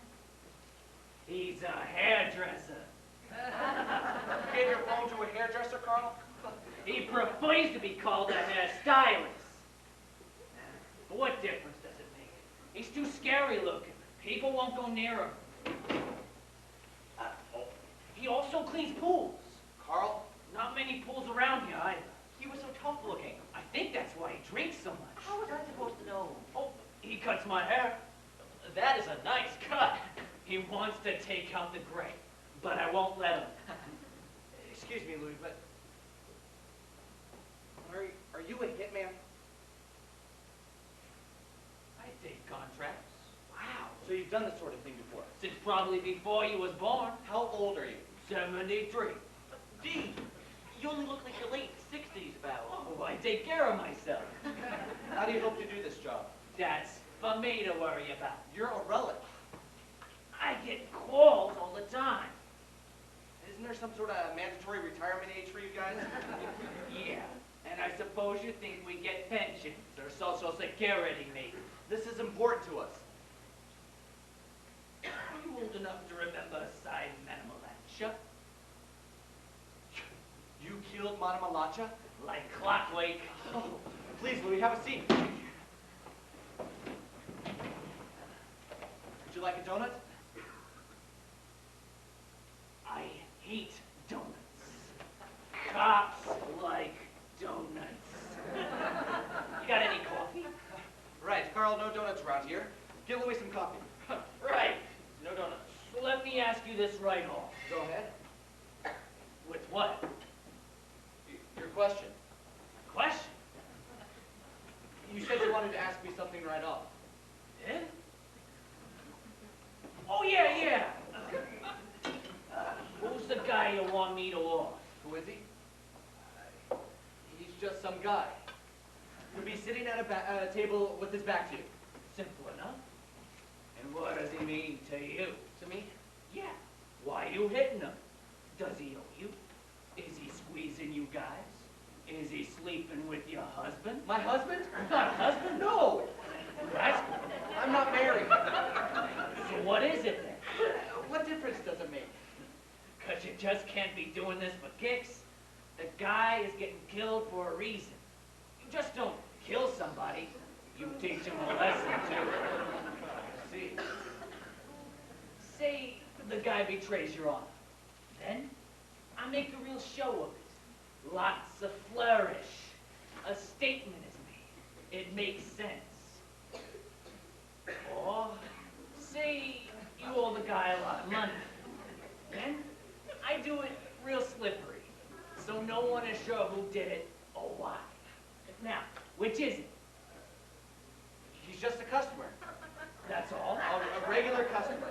He's a hairdresser.
You gave your phone to a hairdresser, Carl?
He prefers to be called a hairstylist. But what difference does it make? He's too scary looking. People won't go near him. He also cleans pools.
Carl?
Not many pools around here either.
He was so tough looking.
I think that's why he drinks so much.
How was I supposed to know?
Oh, he cuts my hair.
That is a nice cut.
He wants to take out the gray, but I won't let him.
Excuse me, Louis, but are you a hitman?
I take contracts.
Wow. So you've done this sort of thing before.
Since probably before you was born.
How old are you?
73.
Gee, you only look like the late 60s about.
Oh, I take care of myself.
How do you hope to do this job?
That's for me to worry about.
You're a relic.
I get calls all the time.
Isn't there some sort of mandatory retirement age for you guys?
Yeah, and I suppose you think we get pensions or Social Security, maybe.
This is important to us.
Are you old enough to remember Simon Malacha?
You killed Mana Malacha?
Like clockwork.
Oh, please, Louis, have a seat. Would you like a donut?
I hate donuts. Cops like donuts. You got any coffee?
Right, Carl, no donuts around here. Get Louis some coffee.
Right. No donuts. So let me ask you this right off.
Go ahead.
With what?
Your question.
Question?
You said you wanted to ask me something right off.
Eh? Oh, yeah. Who's the guy you want me to off?
Who is he? He's just some guy. He'll be sitting at a table with his back to you.
Simple enough. And what does he mean to you?
To me?
Yeah. Why you hitting him? Does he owe you? Is he squeezing you guys? Is he sleeping with your husband?
My husband?
Not a husband?
No!
That's good.
I'm not married.
So what is it then?
What difference does it make?
'Cause you just can't be doing this for kicks. The guy is getting killed for a reason. You just don't kill somebody. You teach him a lesson, too.
See,
Say the guy betrays your honor. Then I make a real show of it. Lots of flourish. A statement is made. It makes sense. Or say you owe the guy a lot of money. Then I do it real slippery, so no one is sure who did it or why. Now, which is it?
he's just a customer.
That's all.
A regular customer.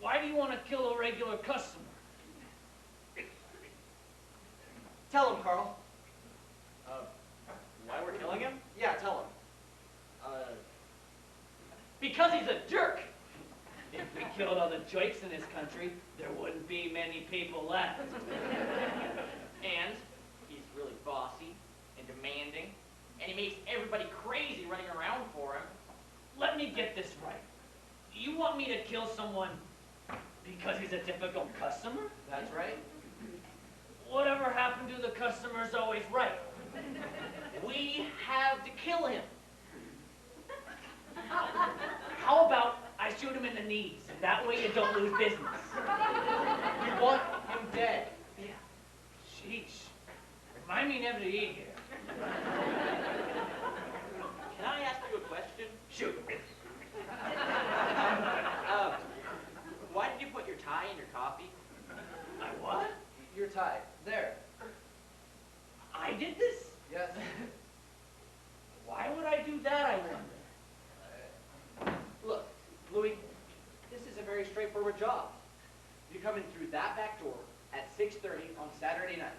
Why do you want to kill a regular customer?
Tell him, Carl.
Why we're killing him?
Yeah, tell him.
Because he's a jerk. If we killed all the jerks in this country, there wouldn't be many people left.
And he's really bossy and demanding, and he makes everybody crazy running around for him.
Let me get this right. You want me to kill someone because he's a difficult customer?
That's right.
Whatever happened to the customer's always right.
We have to kill him.
How about I shoot him in the knees, and that way you don't lose business?
We want him dead.
Yeah. Sheesh. Remind me never to eat here.
Can I ask you a question?
Shoot.
Why did you put your tie in your coffee?
I what?
Your tie. There.
I did this?
Yes.
Why would I do that, I wonder?
Look, Louis, this is a very straightforward job. You come in through that back door at 6:30 on Saturday night.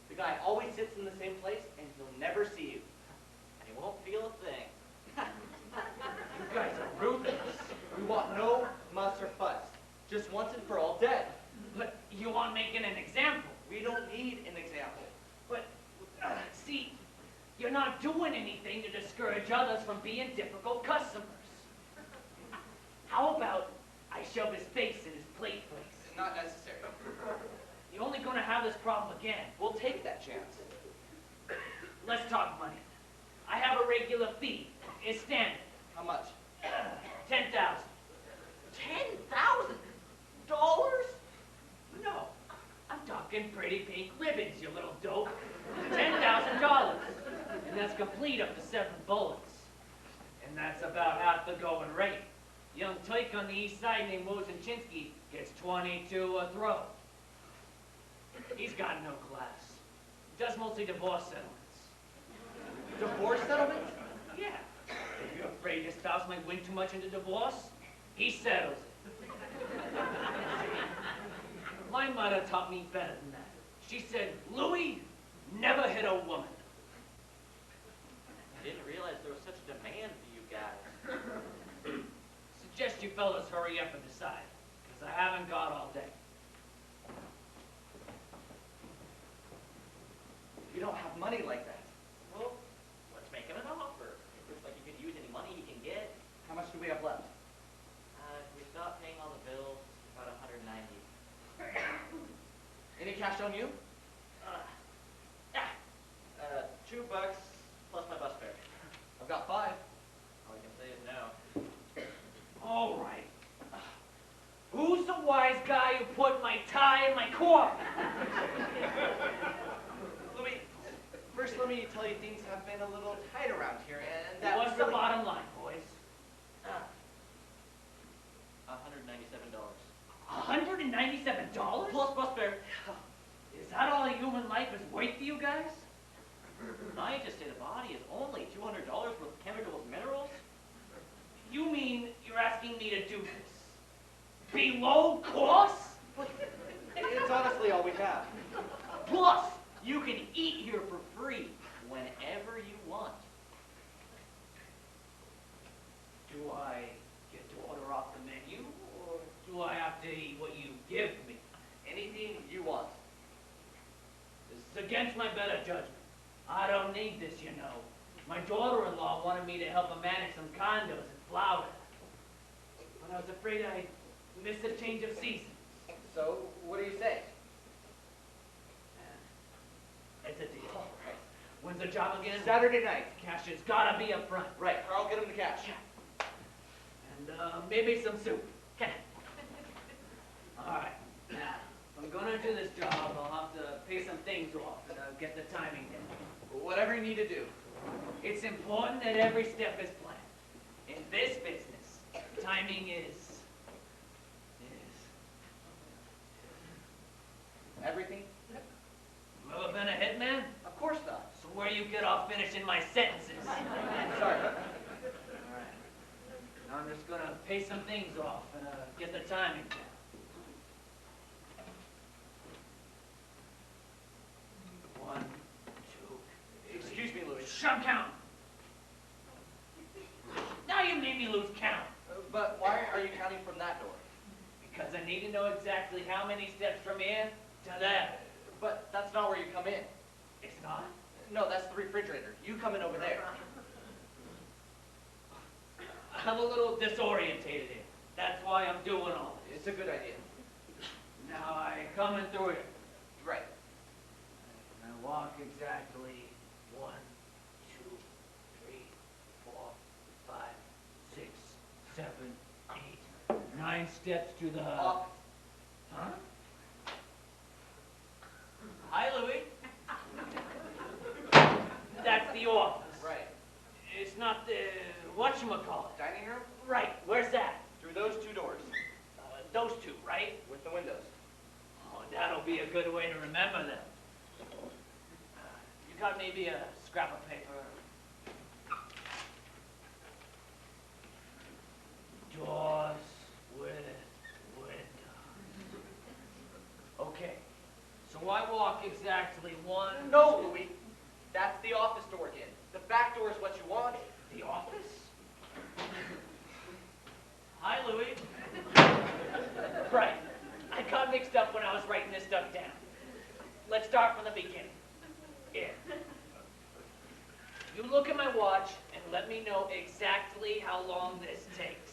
The guy always sits in the same place, and he'll never see you.
And he won't feel a thing.
You guys are ruthless.
We want no muss or fuss. Just once and for all dead.
But you want making an example.
We don't need an example.
But, see, you're not doing anything to discourage others from being difficult customers. How about I shove his face in his plate place?
Not necessary.
You're only gonna have this problem again.
We'll take that chance.
Let's talk money. I have a regular fee. It's standard.
How much?
10,000.
$10,000?
No, I'm talking pretty pink ribbons, you little dope. $10,000. And that's complete up to 7 bullets. And that's about half the going rate. Young tyke on the east side named Wozinchinsky gets 22 a throw. He's got no class. Does mostly divorce settlements.
Divorce settlement?
Yeah. If you're afraid your spouse might win too much into divorce, he settles it. My mother taught me better than that. She said, Louis, never hit a woman.
I didn't realize there was such a demand for you guys.
Suggest you fellas hurry up and decide, because I haven't got all day.
You don't have money like that.
Well, let's make him an offer. It looks like you could use any money he can get.
How much do we have left?
If we stop paying all the bills, about 190.
Any cash on you?
Yeah. $2 plus my bus fare.
I've got 5.
All I can say is no.
All right. Who's the wise guy who put my tie in my coffin?
Louis, first let me tell you things have been a little tight around here, and that
What's
was
the
really...
bottom line, boys?
$197.
$197?
Plus bus fare.
Is that all a human life is worth to you guys?
Scientists say the body is only $200 worth of chemicals and minerals.
You mean you're asking me to do this below cost?
It's honestly all we have.
Plus, you can eat here for free whenever you want.
Do I get to order off the menu, or do I have to eat what you give me?
Anything you want.
This is against my better judgment. I don't need this, you know. My daughter-in-law wanted me to help her manage some condos in Florida. But I was afraid I'd miss a change of seasons.
So, what do you say?
It's a deal. When's the job again?
Saturday night.
Cash has gotta be up front.
Right, I'll get him the cash.
And maybe some soup. All right. Now, if I'm gonna do this job, I'll have to pay some things off and get the timing down.
Whatever you need to do.
It's important that every step is planned. In this business, timing is
Everything?
You ever been a hitman?
Of course not.
So where you get off finishing my sentences?
Sorry.
All right. Now I'm just gonna pay some things off and get the timing down. One, two.
Excuse me, Louis.
Shut count. Now you made me lose count.
But why are you counting from that door?
Because I need to know exactly how many steps from here to there.
But that's not where you come in.
It's not.
No, that's the refrigerator. You come in over there.
I'm a little disorientated here. That's why I'm doing all this.
It's a good idea.
Now I come in through it.
Right.
And I walk exactly 1, 2, 3, 4, 5, 6, 7, 8, 9 steps to the...
Office.
Huh? Hi, Louis. That's the office.
Right.
It's not the... whatchamacallit.
Dining room?
Right, where's that?
Through those 2 doors.
Those 2, right?
With the windows.
Oh, that'll be a good way to remember them. You got maybe a scrap of paper? Doors with windows. Okay, so I walk exactly 1...
No, Louis. That's the office to work in. The back door is what you want.
The office? Hi, Louis. Right. I got mixed up when I was writing this stuff down. Let's start from the beginning. Here. You look at my watch and let me know exactly how long this takes.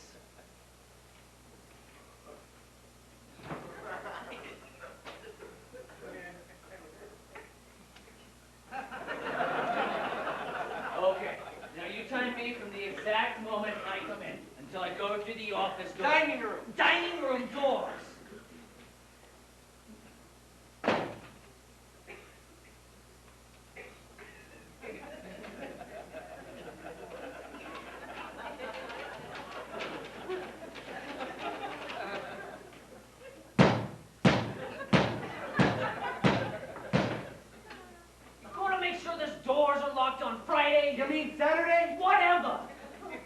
time me from the exact moment I come in until I go through the office door.
Dining room.
Dining room doors.
You mean Saturday?
Whatever!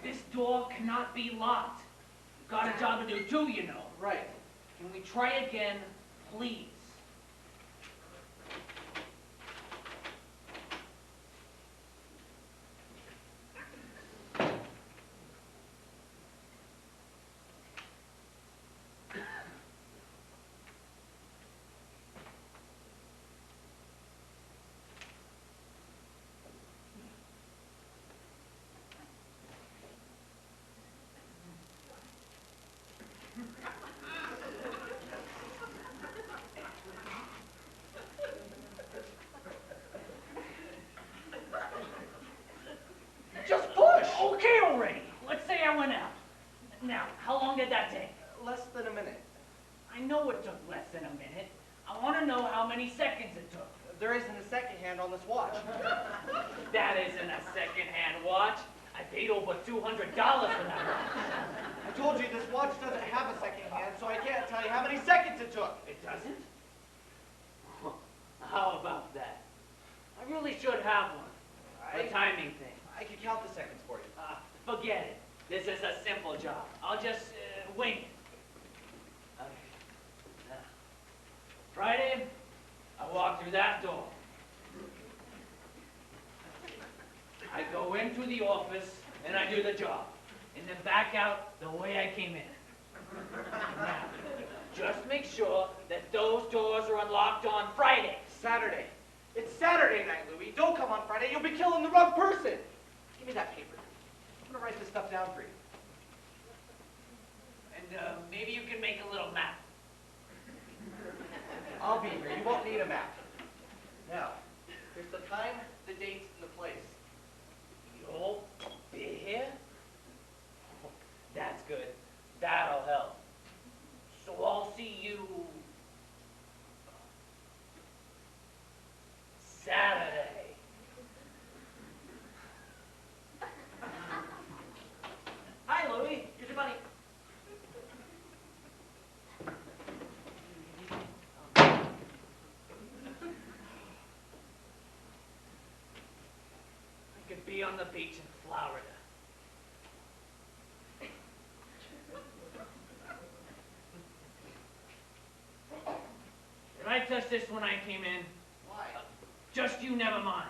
This door cannot be locked. Got a job to do too, you know.
Right.
Can we try again, please?
Just push.
Okay already. Let's say I went out. Now, how long did that take?
Less than a minute.
I know it took less than a minute. I want to know how many seconds it took.
There isn't a second hand on this watch.
That isn't a second-hand watch. I paid over $200 for that watch.
I told you this watch doesn't have a second hand, so I can't tell you how many seconds it took.
It doesn't? How about that? I really should have one. The timing thing.
I can count the seconds for you.
Forget it. This is a simple job. I'll just wing it. Okay. Now, Friday, I walk through that door. I go into the office and I do the job. And then back out the way I came in. Now, just make sure that those doors are unlocked on Friday.
Saturday. It's Saturday night, Louie. Don't come on Friday. You'll be killing the wrong person. Give me that paper. I'm gonna write this stuff down for you.
And maybe you can make a little map.
I'll be here. You won't need a map. Now, here's the time, the date, and the place.
You'll be here? Oh, that's good. That'll help. So I'll see you Saturday. Hi, Louie. Here's your money. I could be on the beach in Florida. Did I touch this when I came in?
Why?
Just you, never mind.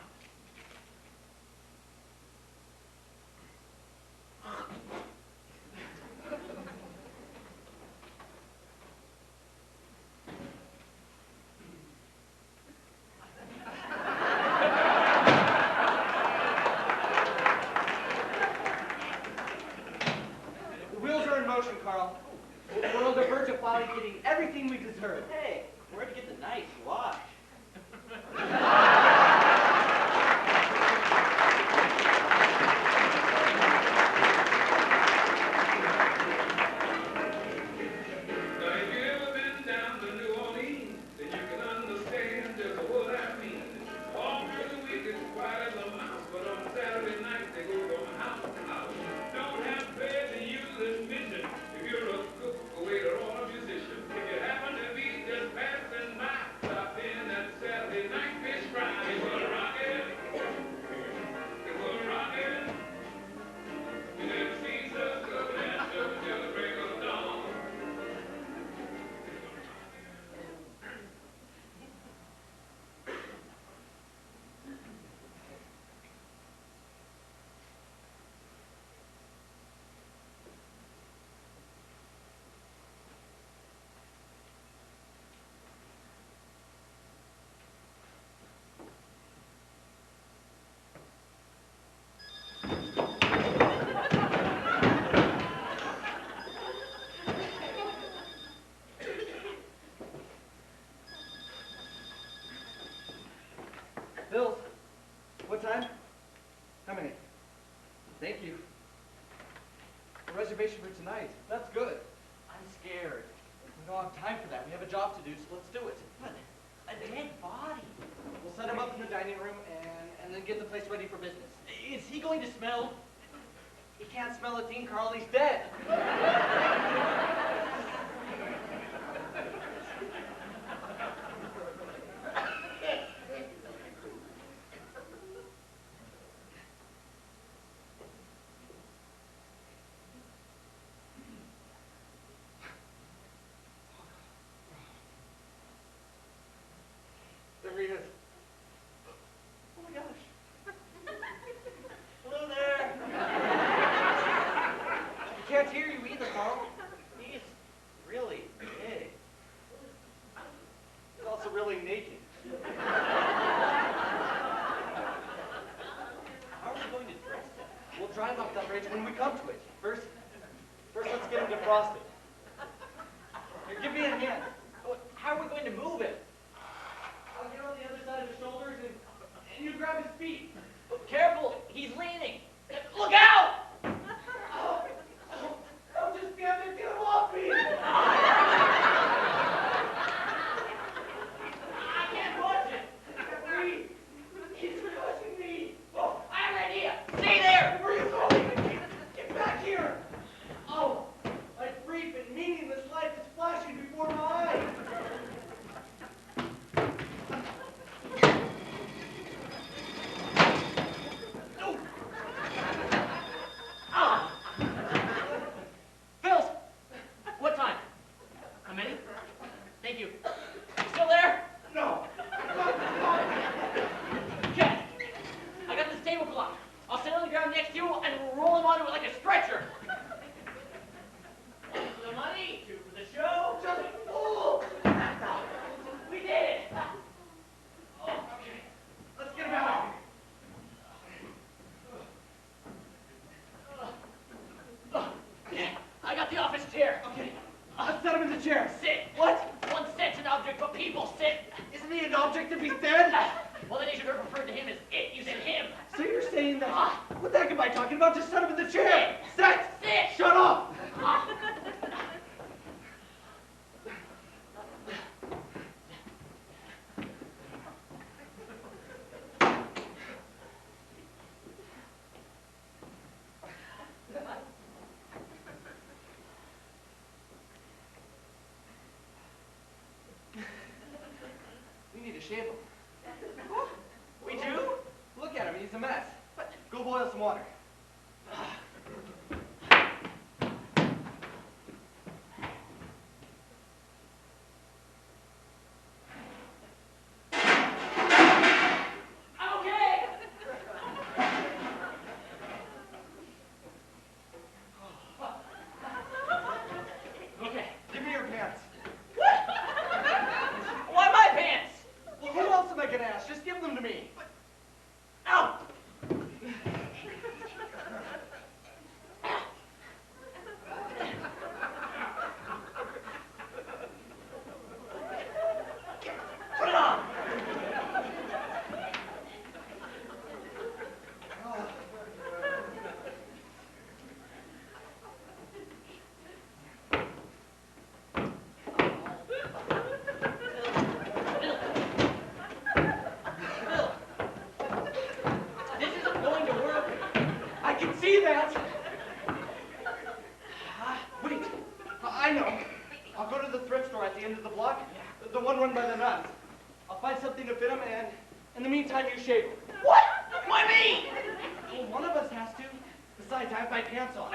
The wheels are in motion, Carl. We're on the verge of finally getting everything we deserve.
Hey, where'd you get the nice watch?
Now, if you ever been down to New Orleans, then you can understand just what I mean. All through the week it's quiet as a mouse, but on Saturday night they go from house to house. Don't have fair to use admission if you're a cook, a waiter, or a musician. If you happen to be just
Thank you. A reservation for tonight. That's good.
I'm scared.
We don't have time for that. We have a job to do, so let's do it.
But a dead body.
We'll set him up in the dining room and then get the place ready for business.
Is he going to smell?
He can't smell a Dean Carl, he's dead. There he is. Oh my gosh. Hello there. He can't hear you either, Carl.
He's really big.
He's also really naked.
How are we going to dress him?
We'll dry him off that bridge when we come to it. First let's get him defrosted. Here, give me a hand.
How are we going to move him?
I'll get on the other side of his shoulders and you grab his feet.
Careful, he's leaning. Look out!
I'll just stand there, get him off me.
I can't watch it.
I can't breathe. He's crushing me.
Oh, I have an idea. Stay there.
Where are you going? Get back here. Oh, my brief and meaningless life is flashing before my eyes.
Phils! What time? A minute? Thank you. You still there?
No.
Okay. I got this table clock. I'll sit on the ground next to you and we'll roll him onto it like a stretcher. The money, two for the show.
Just fool.
We did it.
Okay, let's get him out.
I got the office chair.
Okay, let's set him in the chair.
Sit.
What?
One sit's an object, but people sit.
Isn't he an object if he's dead?
Well, then you should have referred to him as it. You said him.
So you're saying that? What the heck am I talking about? Just set him in the chair.
Sit.
Shut up. We need to shave him.
We do?
Look at him, he's a mess. Go boil some water.
I'm okay. Okay.
Give me your pants.
Why my pants?
Well, who else am I gonna ask? Just give them to me.
Ow! Put it on! Bill, this isn't going to work.
I can see that. Wait, I know. I'll go to the thrift store at the end of the block, the one run by the nuns. I'll find something to fit him, and in the meantime, you shave him.
What? Why me?
Well, one of us has to. Besides, I have my pants on.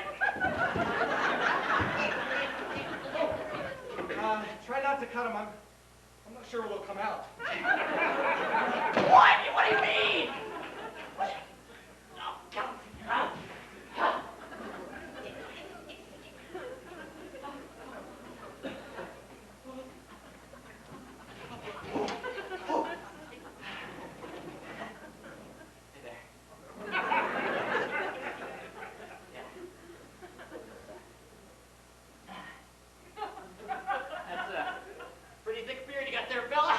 Try not to cut him. I'm not sure what'll come out.
What? What do you mean? What? No, come on. That's a pretty thick beard you got there, fella.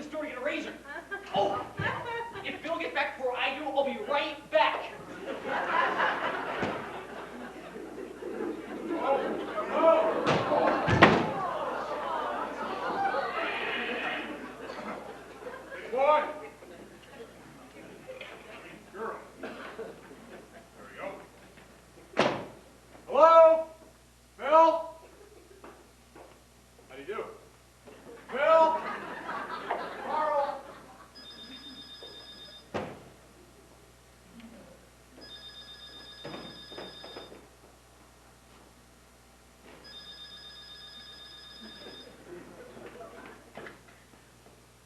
the store to get a razor. Oh, if Bill gets back before I do, I'll be right back.
Big boy. Girl. There we go. Hello? Bill? How do you do? Bill? Carl?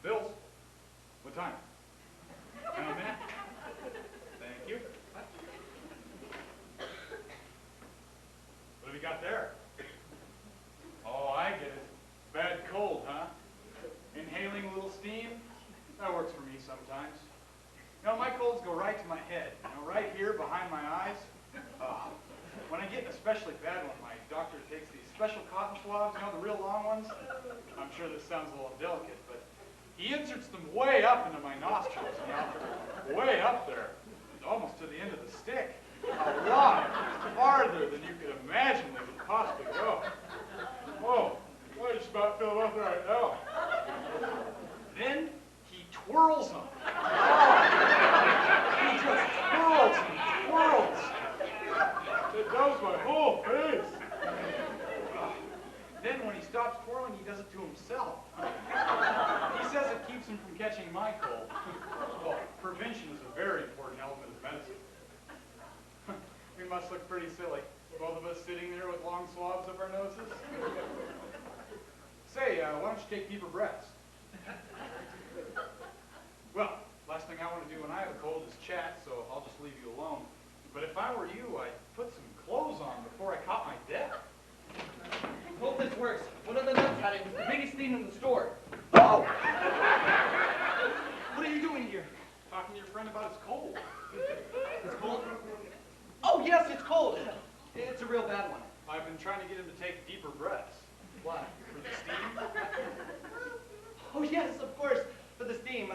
Bills? What time? Now a minute? Thank you. What have you got there? Oh, I get it. Bad cold, huh? Inhaling a little steam? That works for me sometimes. You know, my colds go right to my head. You know, right here behind my eyes. Oh, when I get an especially bad one, my doctor takes these special cotton swabs, you know, the real long ones. I'm sure this sounds a little delicate, but he inserts them way up into my nostrils, you know, way up there, almost to the end of the stick. A lot farther than you could imagine they could possibly go. Whoa, I just about fell off right now. Then he twirls them. He just twirls and twirls. It does my whole face. Then when he stops twirling, he does it to himself. He says it keeps him from catching my cold. Well, prevention is a very important element of medicine. We must look pretty silly, both of us sitting there with long swabs up our noses. Say, why don't you take deeper breaths? Well, last thing I want to do when I have a cold is chat, so I'll just leave you alone. But if I were you, I'd put some clothes on before I caught my death.
Hope this works. One of the nuts had it. It was the biggest thing in the store. Oh! What are you doing here?
Talking to your friend about his cold.
It's cold? Oh, yes, it's cold. It's a real bad one.
I've been trying to get him to take deeper breaths.
Why?
For the steam?
Oh, yes, of course, for the steam.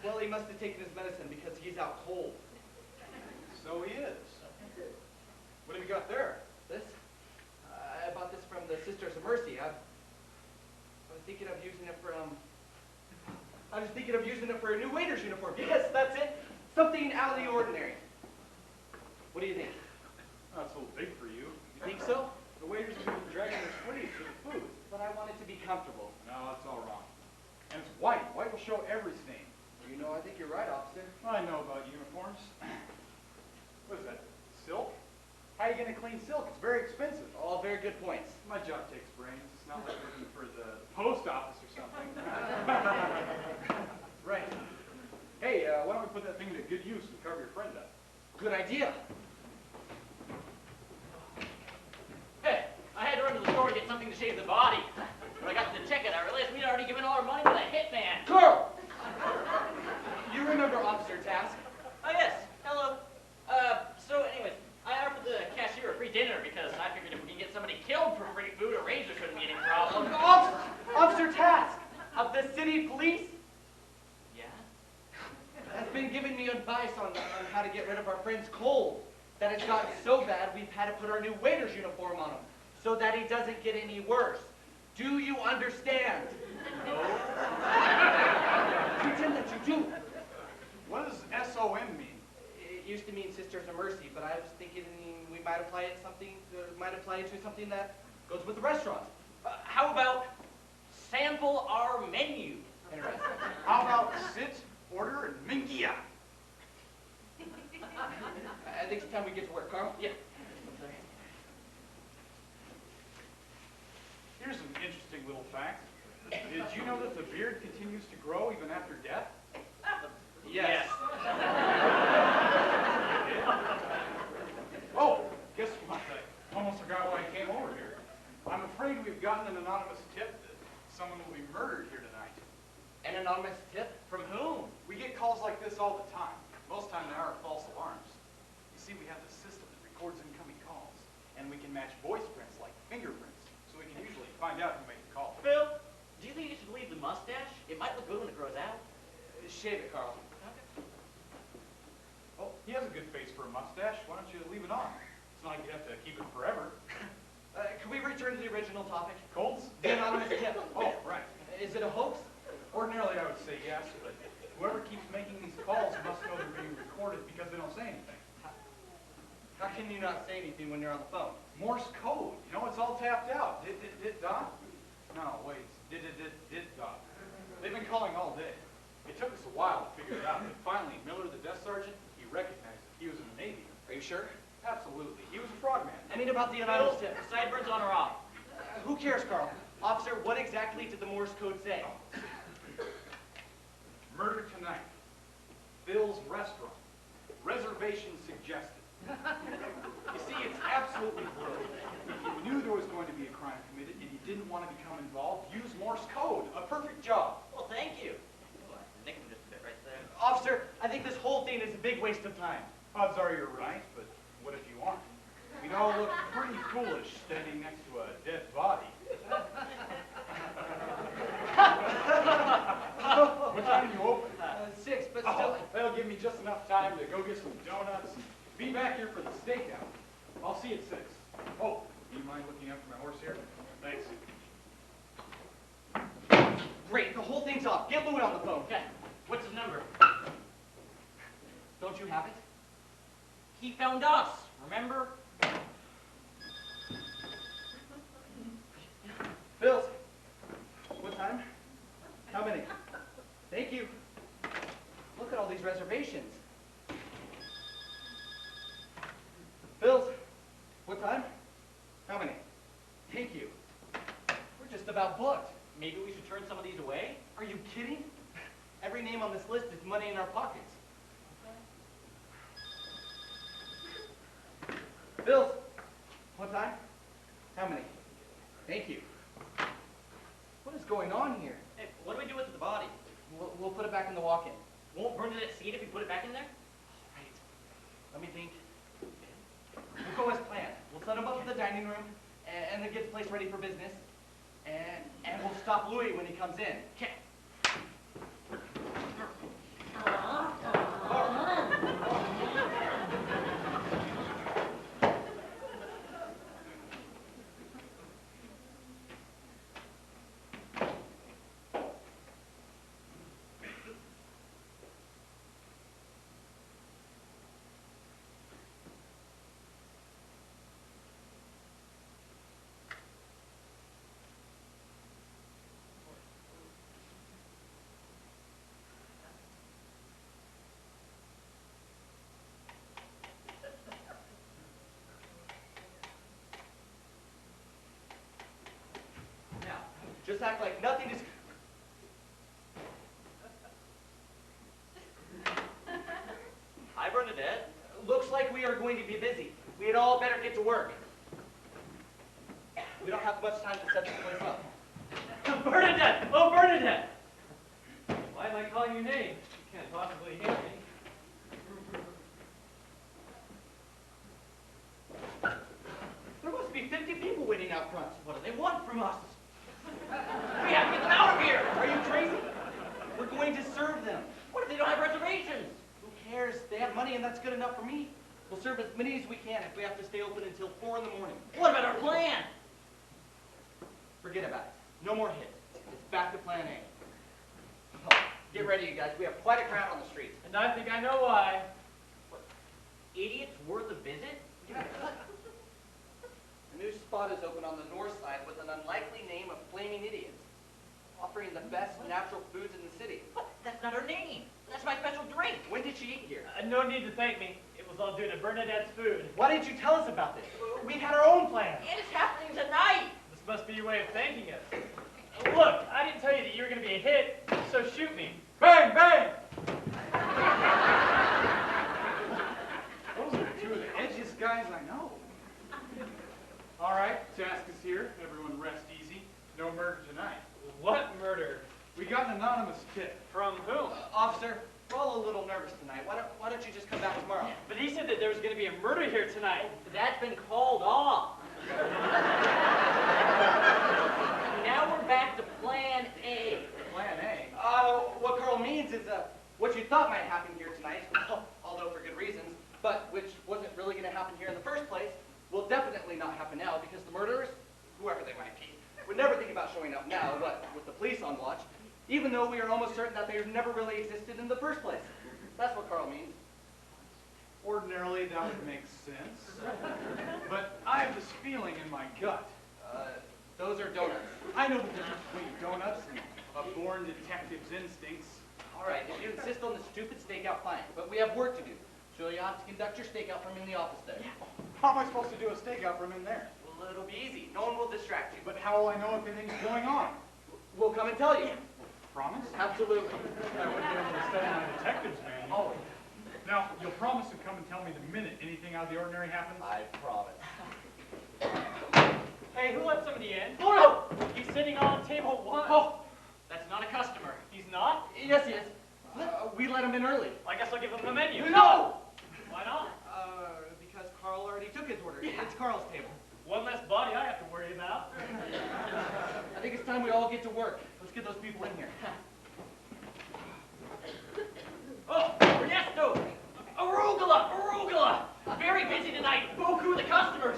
Well, he must have taken his medicine because he's out cold.
So he is. What have you got there?
This? I bought this from the Sisters of Mercy. I was thinking of using it for, I was thinking of using it for a new waiter's uniform. Yes, that's it. Something out of the ordinary. What do you think?
Oh, it's a little big for you.
You think so?
The waiters have been dragging their sleeves through the food.
But I want it to be comfortable.
No, that's all wrong. And it's white. White will show every stain.
You know, I think you're right, officer.
I know about uniforms. What is that? Silk? How are you going to clean silk? It's very expensive.
All very good points.
My job takes brains. It's not like working for the post office or something. Right. Hey, why don't we put that thing to good use and cover your friend up?
Good idea.
Hey, I had to run to the store to get something to shave the body. When I got to the checkout, I realized we'd already given all our money to the hitman.
Girl! You remember Officer Task?
Oh, yes. Hello. So anyways, I offered the cashier a free dinner because I figured if we can get somebody killed for free food, a razor shouldn't be any problem.
Officer Task of the city police
Yeah?
has been giving me advice on how to get rid of our friend's cold. That it's gotten so bad we've had to put our new waiter's uniform on him so that he doesn't get any worse. Do you understand?
No.
Pretend that you do.
What does SOM mean?
It used to mean Sisters of Mercy, but I was thinking we might apply it to something that goes with the restaurant.
How about sample our menu?
Interesting.
How about sit, order, and minkia?
I think it's time we get to work, Carl.
Yeah.
Here's an interesting little fact. Did you know that the beard continues to grow even after death?
Yes.
Oh, guess what? I almost forgot why I came over here. I'm afraid we've gotten an anonymous tip that someone will be murdered here tonight.
An anonymous tip? From whom?
We get calls like this all the time. Most time they are false alarms. You see, we have this system that records incoming calls, and we can match voice prints like fingerprints, so we can usually find out who made the call.
Phil, do you think you should leave the mustache? It might look good when it grows
original topic?
Colts?
The anonymous tip.
Oh, right.
Is it a hoax?
Ordinarily, I would say yes, but whoever keeps making these calls must know they're being recorded because they don't say anything.
How can you not say anything when you're on the phone?
Morse code. You know, it's all tapped out. Did, dot? No, wait. Did, dot. They've been calling all day. It took us a while to figure it out, but finally, Miller, the desk sergeant, he recognized it. He was in the Navy.
Are you sure?
Absolutely. He was a frogman.
I mean about the anonymous tip.
Sideburns on or off?
Who cares, Carl? Officer, what exactly did the Morse code say?
Murder tonight. Bill's Restaurant. Reservation suggested. You see, it's absolutely brilliant. If you knew there was going to be a crime committed and you didn't want to become involved, use Morse code. A perfect job.
Well, thank you. Oh, I nicked him just a bit right there.
Officer, I think this whole thing is a big waste of time.
Odds are you're right, but what if you aren't? We'd all look pretty foolish standing next to a dead body. What time do you open?
6, but
Oh,
still...
that'll give me just enough time to go get some donuts and be back here for the stakeout. I'll see you at 6. Oh, do you mind looking after my horse here? Thanks.
Great, the whole thing's off. Get Louie on the phone.
Okay, what's his number?
Don't you have it?
He found us, remember?
Bills. What time? How many? Thank you. Look at all these reservations. Bills. What time? How many? Thank you. We're just about booked.
Maybe we should turn some of these away?
Are you kidding? Every name on this list is money in our pockets. Bills. What time? How many? Thank you. What is going on here?
Hey, what do we do with the body?
We'll put it back in the walk-in.
Won't Bernadette see it if we put it back in there?
Right. Let me think. We'll go as planned. We'll set him up in the dining room and then get the place ready for business. And we'll stop Louis when he comes in.
Okay.
Now, just act like nothing is...
Hi, Bernadette.
Looks like we are going to be busy. We had all better get to work. We don't have much time to set this place up.
Bernadette! Oh, Bernadette! Why am I calling your name? You can't possibly hear me.
There must be 50 people waiting out front.
What do they want from us? We have to get them out of here!
Are you crazy? We're going to serve them.
What if they don't have reservations?
Who cares? They have money and that's good enough for me. We'll serve as many as we can if we have to stay open until 4 in the morning.
What about our plan?
Forget about it. No more hits. It's back to plan A. Oh, get ready, you guys. We have quite a crowd on the streets.
And I think I know why.
What, idiots worth a visit?
A new spot is open on the north side with an unlikely name of Flaming Idiots, offering the best natural foods in the city.
What? That's not her name. That's my special drink.
When did she eat here?
No need to thank me. It was all due to Bernadette's food.
Why didn't you tell us about this? We had our own plan.
And it's happening tonight.
This must be your way of thanking us. Look, I didn't tell you that you were going to be a hit, so shoot me.
Bang, bang! Those are 2 of the edgiest guys I know. All right, task is here. Everyone rest easy. No murder tonight.
What murder?
We got an anonymous tip.
From whom?
Officer, we're all a little nervous tonight. Why don't you just come back tomorrow?
But he said that there was going to be a murder here tonight.
That's been called off. Now we're back to plan A.
Plan A.
What Carl means is what you thought might happen here tonight, although for good reasons, but which wasn't really going to happen here in the first place, will definitely not happen now because the murderers, whoever they might be, would never think about showing up now, what, with the police on watch, even though we are almost certain that they never really existed in the first place. That's what Carl means.
Ordinarily, that would make sense. But I have this feeling in my gut.
Those are donuts.
I know the difference between donuts and a born detective's instincts.
All right, if you insist on the stupid stakeout, fine. But we have work to do. So you'll have to conduct your stakeout from in the office there.
How am I supposed to do a stakeout from in there?
Well, it'll be easy. No one will distract you.
But how will I know if anything's going on?
We'll come and tell you.
Promise?
Absolutely.
I wouldn't be able to study my detective's manual.
Oh,
Now, you'll promise to come and tell me the minute anything out of the ordinary happens?
I promise.
Hey, who let somebody in?
Oh, no!
He's sitting on table 1.
Oh, that's not a customer.
He's not?
Yes, he is. We let him in early.
I guess I'll give him the menu.
No!
Why not?
Because Carl already took his order. It's Carl's table.
One less body I have to worry about.
I think it's time we all get to work. Let's get those people in here.
Oh, Ernesto! Arugula! Very busy tonight. Beaucoup the customers.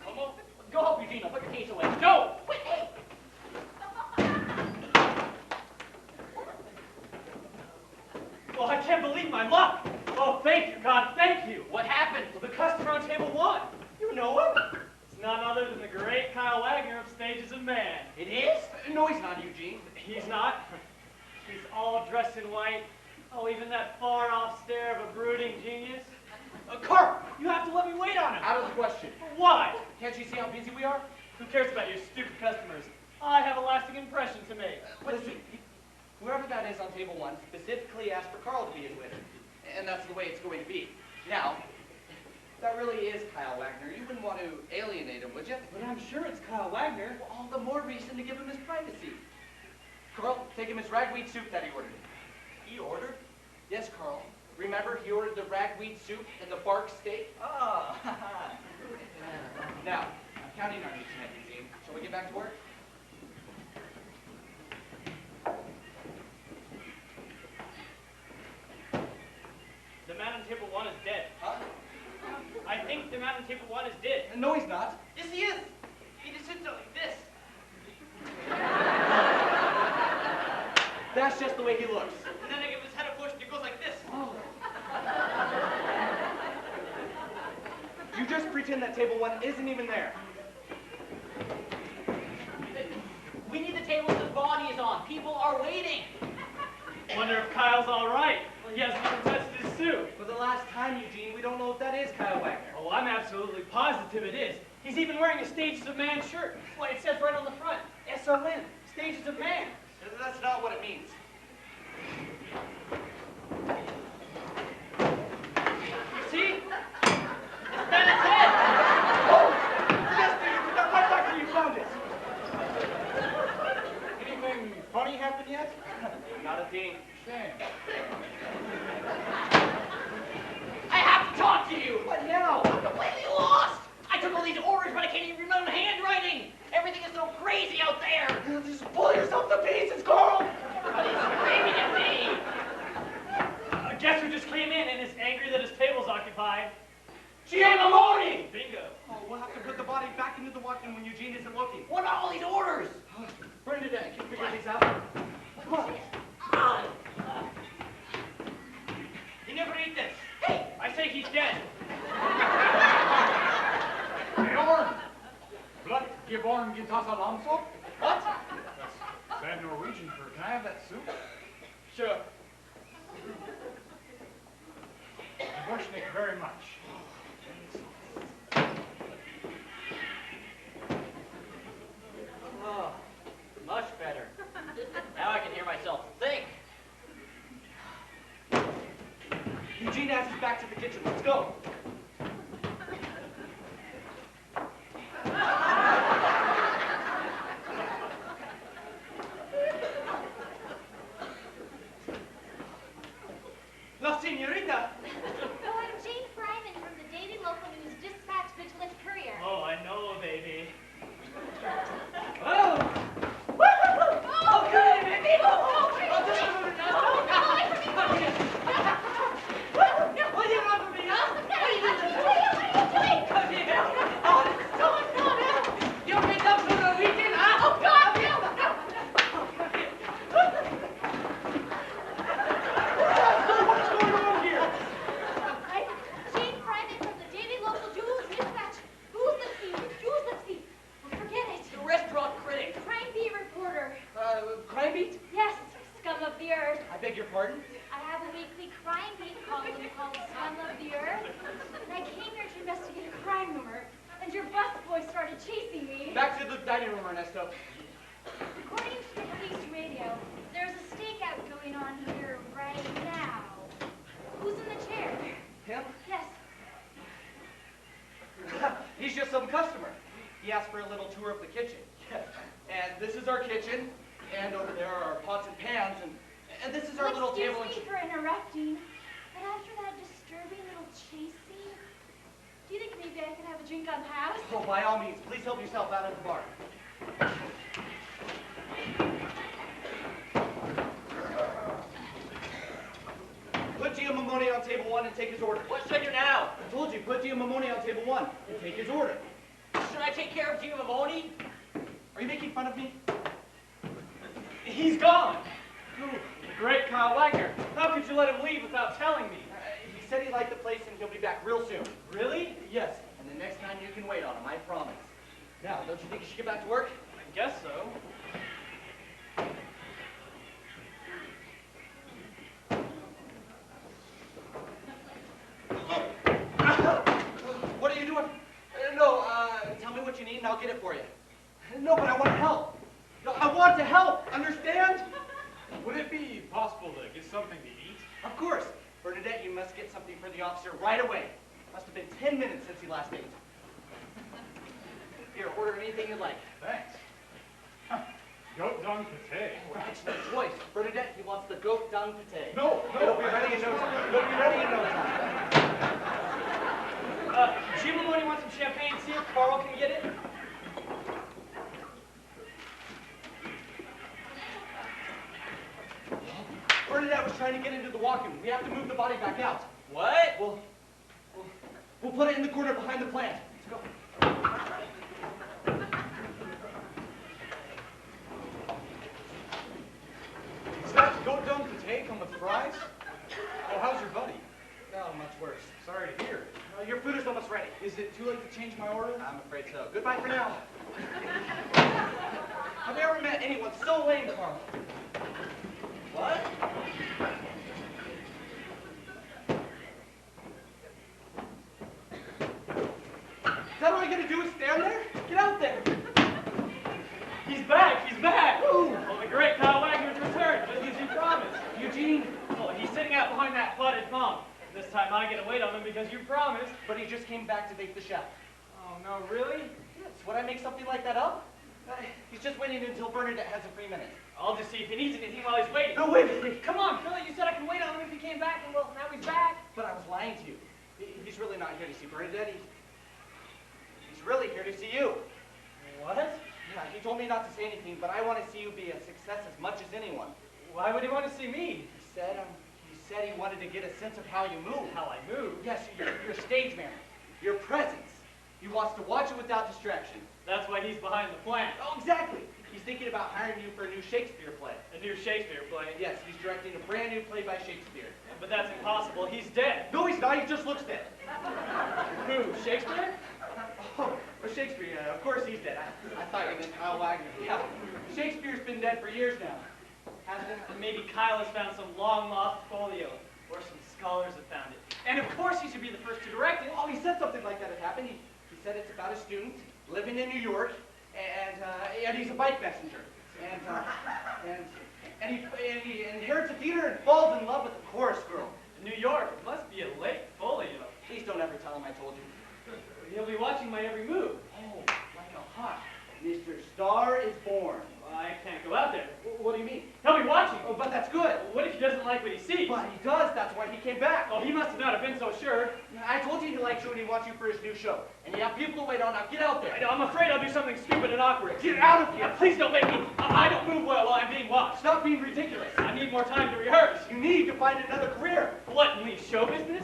Come on, go help Eugenia. Put your case away. No! Wait, hey!
Well, I can't believe my luck. Oh, thank you, God, thank you.
What happened?
Well, the customer on table 1. You know him? It's none other than the great Kyle Wagner of Stages of Man.
It is?
No, he's not, Eugene.
He's not. He's all dressed in white. Oh, even that far-off stare of a brooding genius. Carl, you have to let me wait on him.
Out of the question.
Why?
Can't you see how busy we are?
Who cares about your stupid customers? I have a lasting impression to make.
Listen, whoever that is on table 1 specifically asked for Carl to be his waiter. And that's the way it's going to be. Now, that really is Kyle Wagner. You wouldn't want to alienate him, would you?
But I'm sure it's Kyle Wagner.
Well, all the more reason to give him his privacy. Carl, take him his ragweed soup that he ordered.
He ordered?
Yes, Carl. Remember, he ordered the ragweed soup and the bark steak?
Oh,
Now, I'm counting on you tonight, Eugene. Shall we get back to work?
The man on table 1 is dead.
Huh?
I think the man on table 1 is dead.
No, he's not.
yes he is. He just sits like this.
That's just the way he looks.
And then I give his head a push and it goes like this.
You just pretend that table 1 isn't even there.
We need the table his body is on. People are waiting.
Wonder if Kyle's all right. Well, he hasn't even touched his suit.
For the last time, Eugene, we don't know if that is Kyle Wagner.
Oh, I'm absolutely positive it is. He's even wearing a Stages of Man shirt. Why, it says right on the front, SOM, Stages of Man.
That's not what it means.
You see? It's Bennett's head.
Oh! Yes, dude, you got right back where you found it.
Anything funny happen yet?
Not a thing.
Shame.
I have to talk to you.
What now?
I'm completely lost. I took all these orders, but I can't even read my own handwriting. Everything is so crazy out there.
Just pull yourself to pieces, Carl!
But he's screaming at me.
Guess who just came in and is angry that his table's occupied?
Giamamoni!
Bingo.
Oh, we'll have to put the body back into the walk-in when Eugene isn't looking.
What are all these orders?
Bernadette, can you figure these out? Come on.
You never eat this.
Hey, I say he's dead.
Bjorn! Blood geborn gintas alamso?
What?
That's bad Norwegian for, can I have that soup?
Sure.
Bushnik very much.
Oh, much better. Now I can hear myself think.
Eugene asks us back to the kitchen. Let's go. La señorita!
Oh, I'm Jane Fryman from the Daily Local News Dispatch Vigilant Courier.
Oh, I know, baby.
Oh!
Oh, good, baby! Oh, okay.
Oh, this is
Oh, no, away from me!
Will you run for me, huh? dining room, Ernesto.
According to the police radio, there's a stakeout going on here right now. Who's in the chair?
Him?
Yes.
He's just some customer. He asked for a little tour of the kitchen. And this is our kitchen, and over there are our pots and pans, and this is our little table.
Excuse me for interrupting, but after that disturbing little chase scene, do you think maybe I could have a drink on the house?
Oh, by all means, please help yourself out of the bar. Put Giamamone on table 1 and take his order.
What should I do now?
I told you, put Giamamone on table 1 and take his order.
Should I take care of Giamamone?
Are you making fun of me?
He's gone. Ooh, the great Kyle Wagner. How could you let him leave without telling me?
He said he liked the place and he'll be back real soon.
Really?
Yes, and the next time you can wait on him, I promise. Now, don't you think you should get back to work?
I guess so.
What are you doing? No, tell me what you need and I'll get it for you. No, but I want to help. No, I want to help, understand?
Would it be possible to get something to eat?
Of course. Bernadette, you must get something for the officer right away. Must have been 10 minutes since he last ate. Here, order anything you like.
Thanks. Goat dung pate.
Oh, excellent choice. Bernadette, he wants the goat dung pate.
No,
It'll be ready in no time. It'll be ready in no time.
Giamamone wants some champagne. See if Carl can get it.
Bernadette was trying to get into the walk-in. We have to move the body back out.
What?
We'll put it in the corner behind the plant. Let's go.
Does that goat dung pate come with fries? Oh, how's your buddy?
Oh, much worse.
Sorry to hear it.
Your food is almost ready.
Is it too late to change my order?
I'm afraid so. Goodbye for now. Have you ever met anyone so lame, Carl?
What?
Is that all you're gonna do is stand there? Get out there.
He's back. He's back.
Ooh.
Oh, the great Kyle Wagner's returned, just as he promised.
Eugene.
Oh, he's sitting out behind that flooded pump. This time I get to wait on him because you promised.
But he just came back to bake the chef.
Oh, no, really?
Yes. Would I make something like that up? He's just waiting until Bernadette has a free minute.
I'll just see if he needs anything while he's waiting.
No, wait.
Come on, Philly, you said I can wait on him if he came back, and well, now he's back.
But I was lying to you. He's really not here to see Bernadette. He's really here to see you.
What?
Yeah, he told me not to say anything, but I want to see you be a success as much as anyone.
Why would he want to see me?
He said he wanted to get a sense of how you move.
How I move.
Yes, your stage manner, your presence. He wants to watch it without distraction.
That's why he's behind the plant.
Oh, exactly. He's thinking about hiring you for a new Shakespeare play.
A new Shakespeare play.
Yes, he's directing a brand new play by Shakespeare.
But that's impossible. He's dead.
No, he's not. He just looks dead.
Who? Shakespeare?
Oh, Shakespeare. Of course he's dead. I thought you meant Kyle Wagner. Yeah, Shakespeare's been dead for years now. Hasn't it?
And maybe Kyle has found some long-lost folio, or some scholars have found it. And of course he should be the first to direct it.
Oh, he said something like that had happened. He said it's about a student living in New York, and he's a bike messenger. And he inherits a theater and falls in love with a chorus girl.
New York, it must be a late folio.
Please don't ever tell him I told you.
He'll be watching my every move.
Oh, like a hawk. Mr. Star is born.
Well, I can't go out there.
What do you mean?
He'll be watching.
Oh, but that's good.
What if he doesn't like what he sees?
But he does. That's why he came back.
Oh, he must have not have been so sure.
I told you he likes you and he wants you for his new show. And you have people to wait on. Now get out there.
I know, I'm afraid I'll do something stupid and awkward.
Get out of here.
Please don't make me. I don't move well while I'm being watched.
Stop being ridiculous.
I need more time to rehearse.
You need to find another career.
What, you mean show business?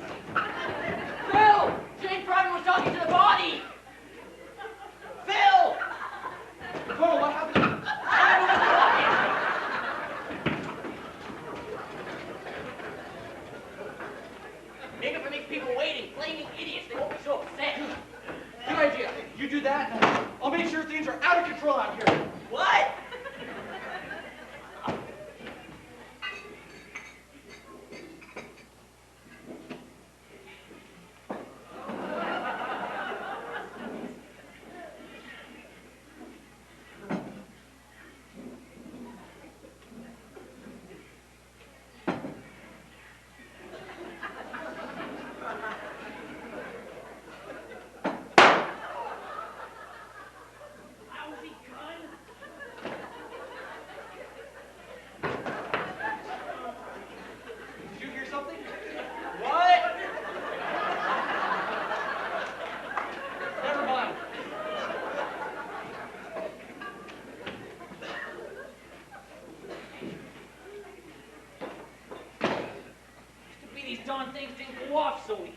Phil! Jane Prime was talking to the body! Phil!
Carl, what happened?
Maybe if I make people waiting, blaming idiots, they won't be so upset.
Good idea. You do that, I'll make sure things are out of control out here.
What?
things didn't go off so easy.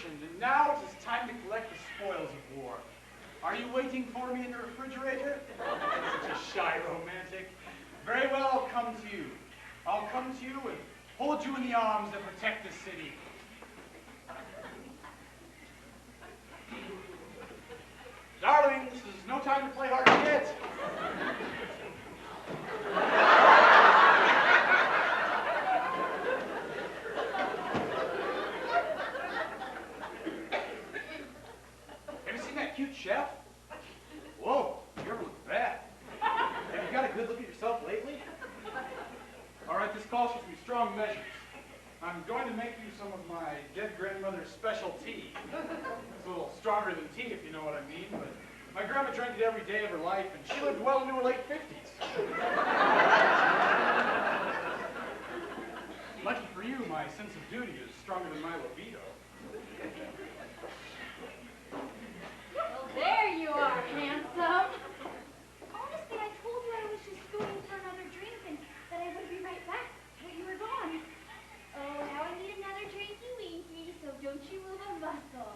And now it is time to collect the spoils of war. Are you waiting for me in the refrigerator? Such a shy romantic. Very well, I'll come to you. I'll come to you and hold you in the arms that protect the city. Darling, this is no time to play hard to get. Cute chef? Whoa, you ever look bad? Have you got a good look at yourself lately? All right, this calls for some strong measures. I'm going to make you some of my dead grandmother's special tea. It's a little stronger than tea, if you know what I mean, but my grandma drank it every day of her life, and she lived well into her late 50s. Lucky for you, my sense of duty is stronger than my libido.
There you are, handsome. Honestly, I told you I was just going for another drink and that I would be right back, but you were gone. Oh, now I need another drinky winky, so don't you move a muscle.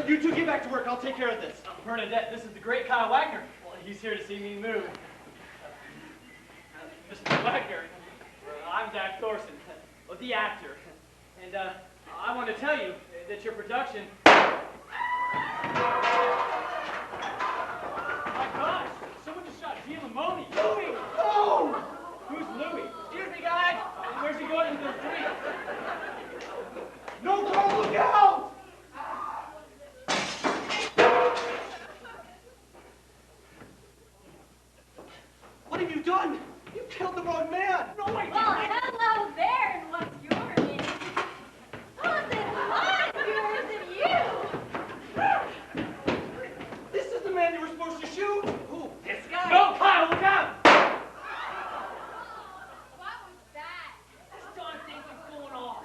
You two get back to work. I'll take care of this.
Bernadette, this is the great Kyle Wagner. Well, he's here to see me move. Mr. Wagner, I'm Dak Thorson, the actor. And I want to tell you that your production... My gosh, someone just shot Dia Limoni. Louis!
Oh!
Who's Louis? Excuse me, guys. Where's he going with those three?
No, Carl, look out! What have you done? You killed the wrong man.
No, I didn't.
Well, hello there, and what's your name? Wasn't mine, yours, and you.
This is the man you were supposed to shoot.
Who? This guy?
No, Kyle, look out!
What was that?
This darn thing keeps going off.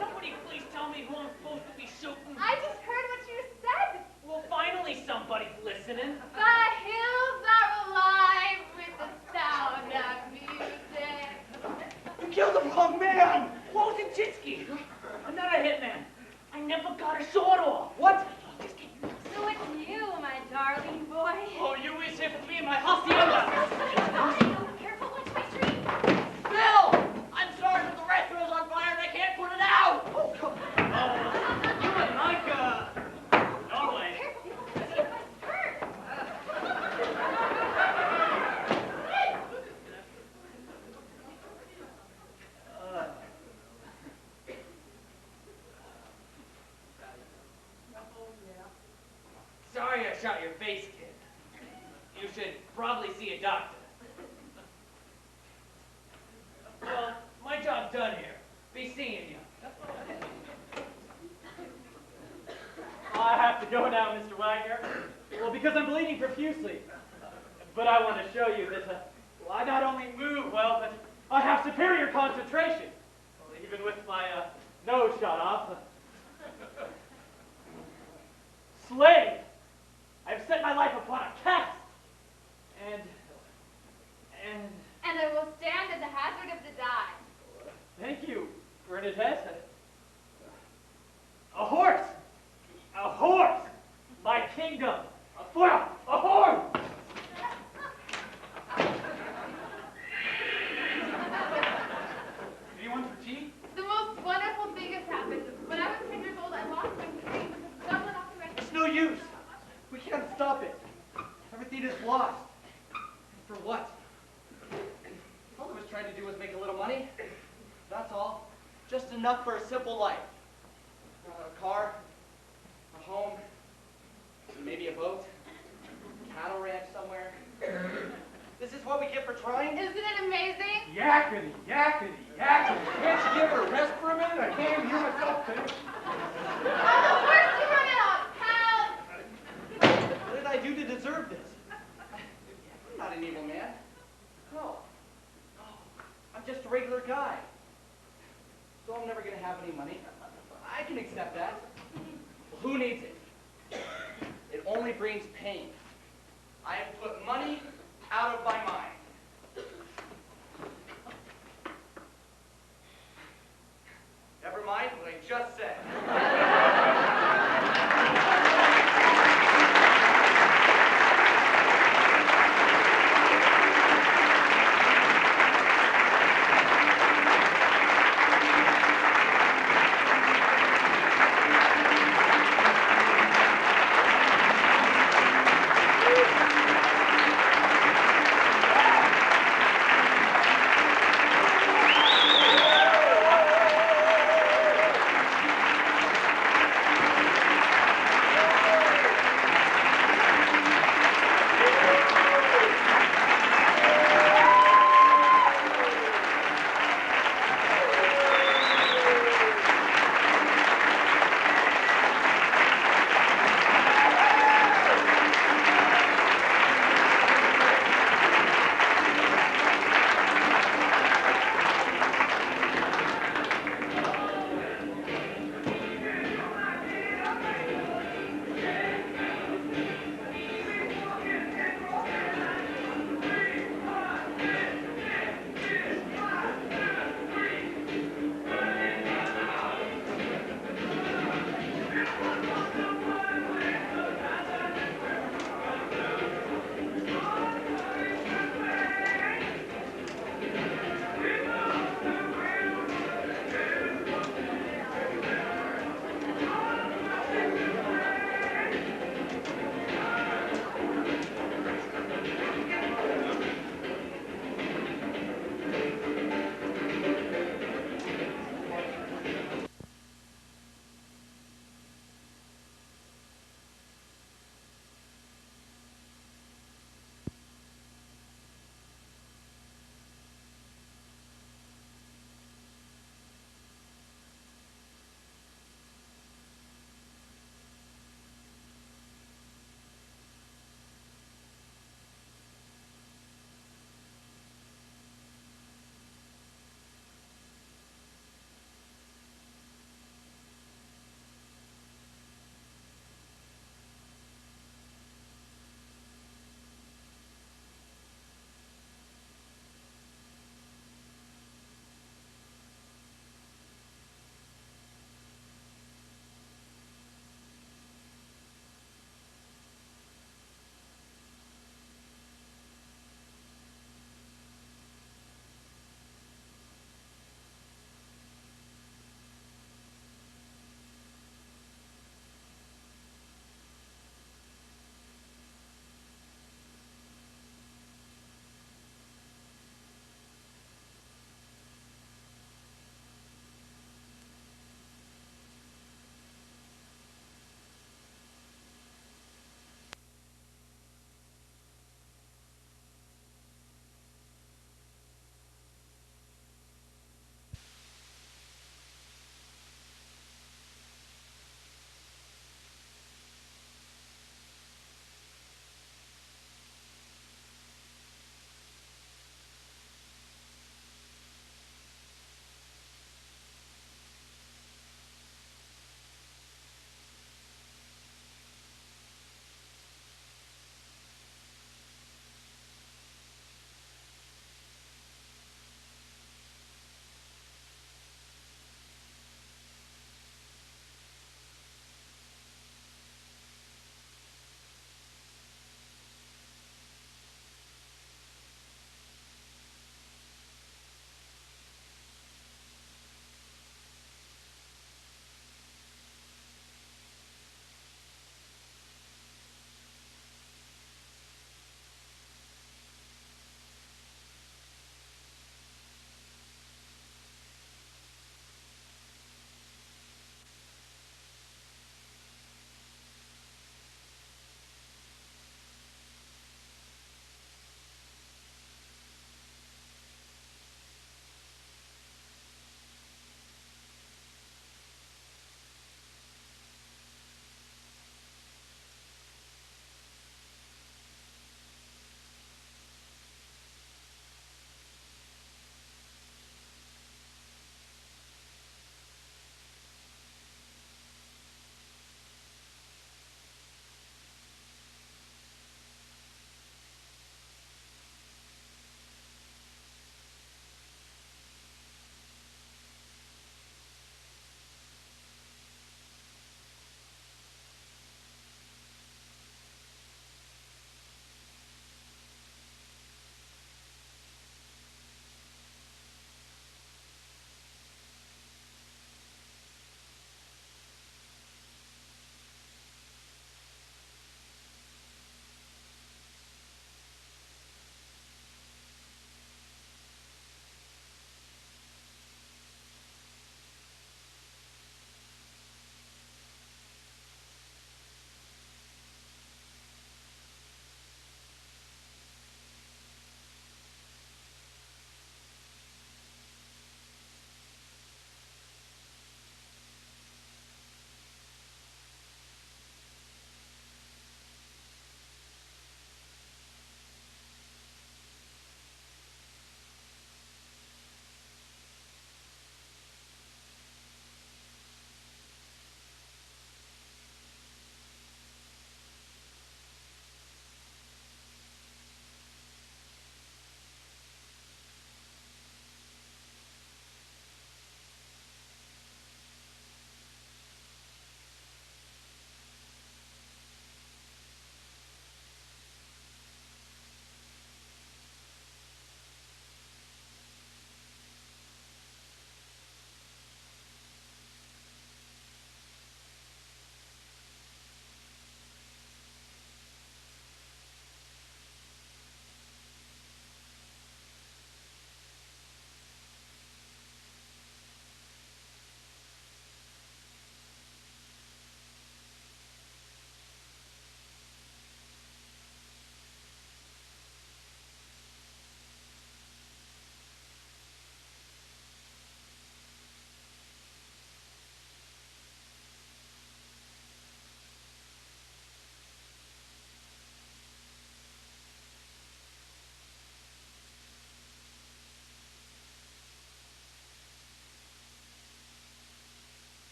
Somebody please tell me who I'm supposed to be shooting.
I just heard what you said.
Well, finally somebody's listening.
The hills are alive with the sound of music.
You killed the wrong man.
Wozinchitsky. I'm not a hitman. I never got a sword off.
What?
So it's you, my darling boy.
shot your face, kid. You should probably see a doctor. Well, my job's done here. Be seeing you.
I have to go now, Mr. Wagner. Well, because I'm bleeding profusely. But I want to show you that I not only move well, but I have superior concentration. Well, even with my nose shot off. Slave! I've set my life upon a cast.
And I will stand at the hazard of the die.
Thank you, Bernadette. A horse! A horse! My kingdom! A horse!
Anyone for tea?
The most wonderful thing has happened. When I was 10 years old, I lost my dream because someone off the rest.
It's no use. We can't stop it. Everything is lost. For what? All I was trying to do was make a little money. That's all. Just enough for a simple life. A car, a home, maybe a boat, cattle ranch somewhere. This is what we get for trying?
Isn't it amazing?
Yakety, yakety, yakety. Can't you give her a rest for a minute? I can't even hear myself think.
I'm the worst you run out, pal!
What did I do to deserve this? I'm not an evil man. No. I'm just a regular guy. So I'm never going to have any money. I can accept that. Well, who needs it? It only brings pain. I have put money out of my mind.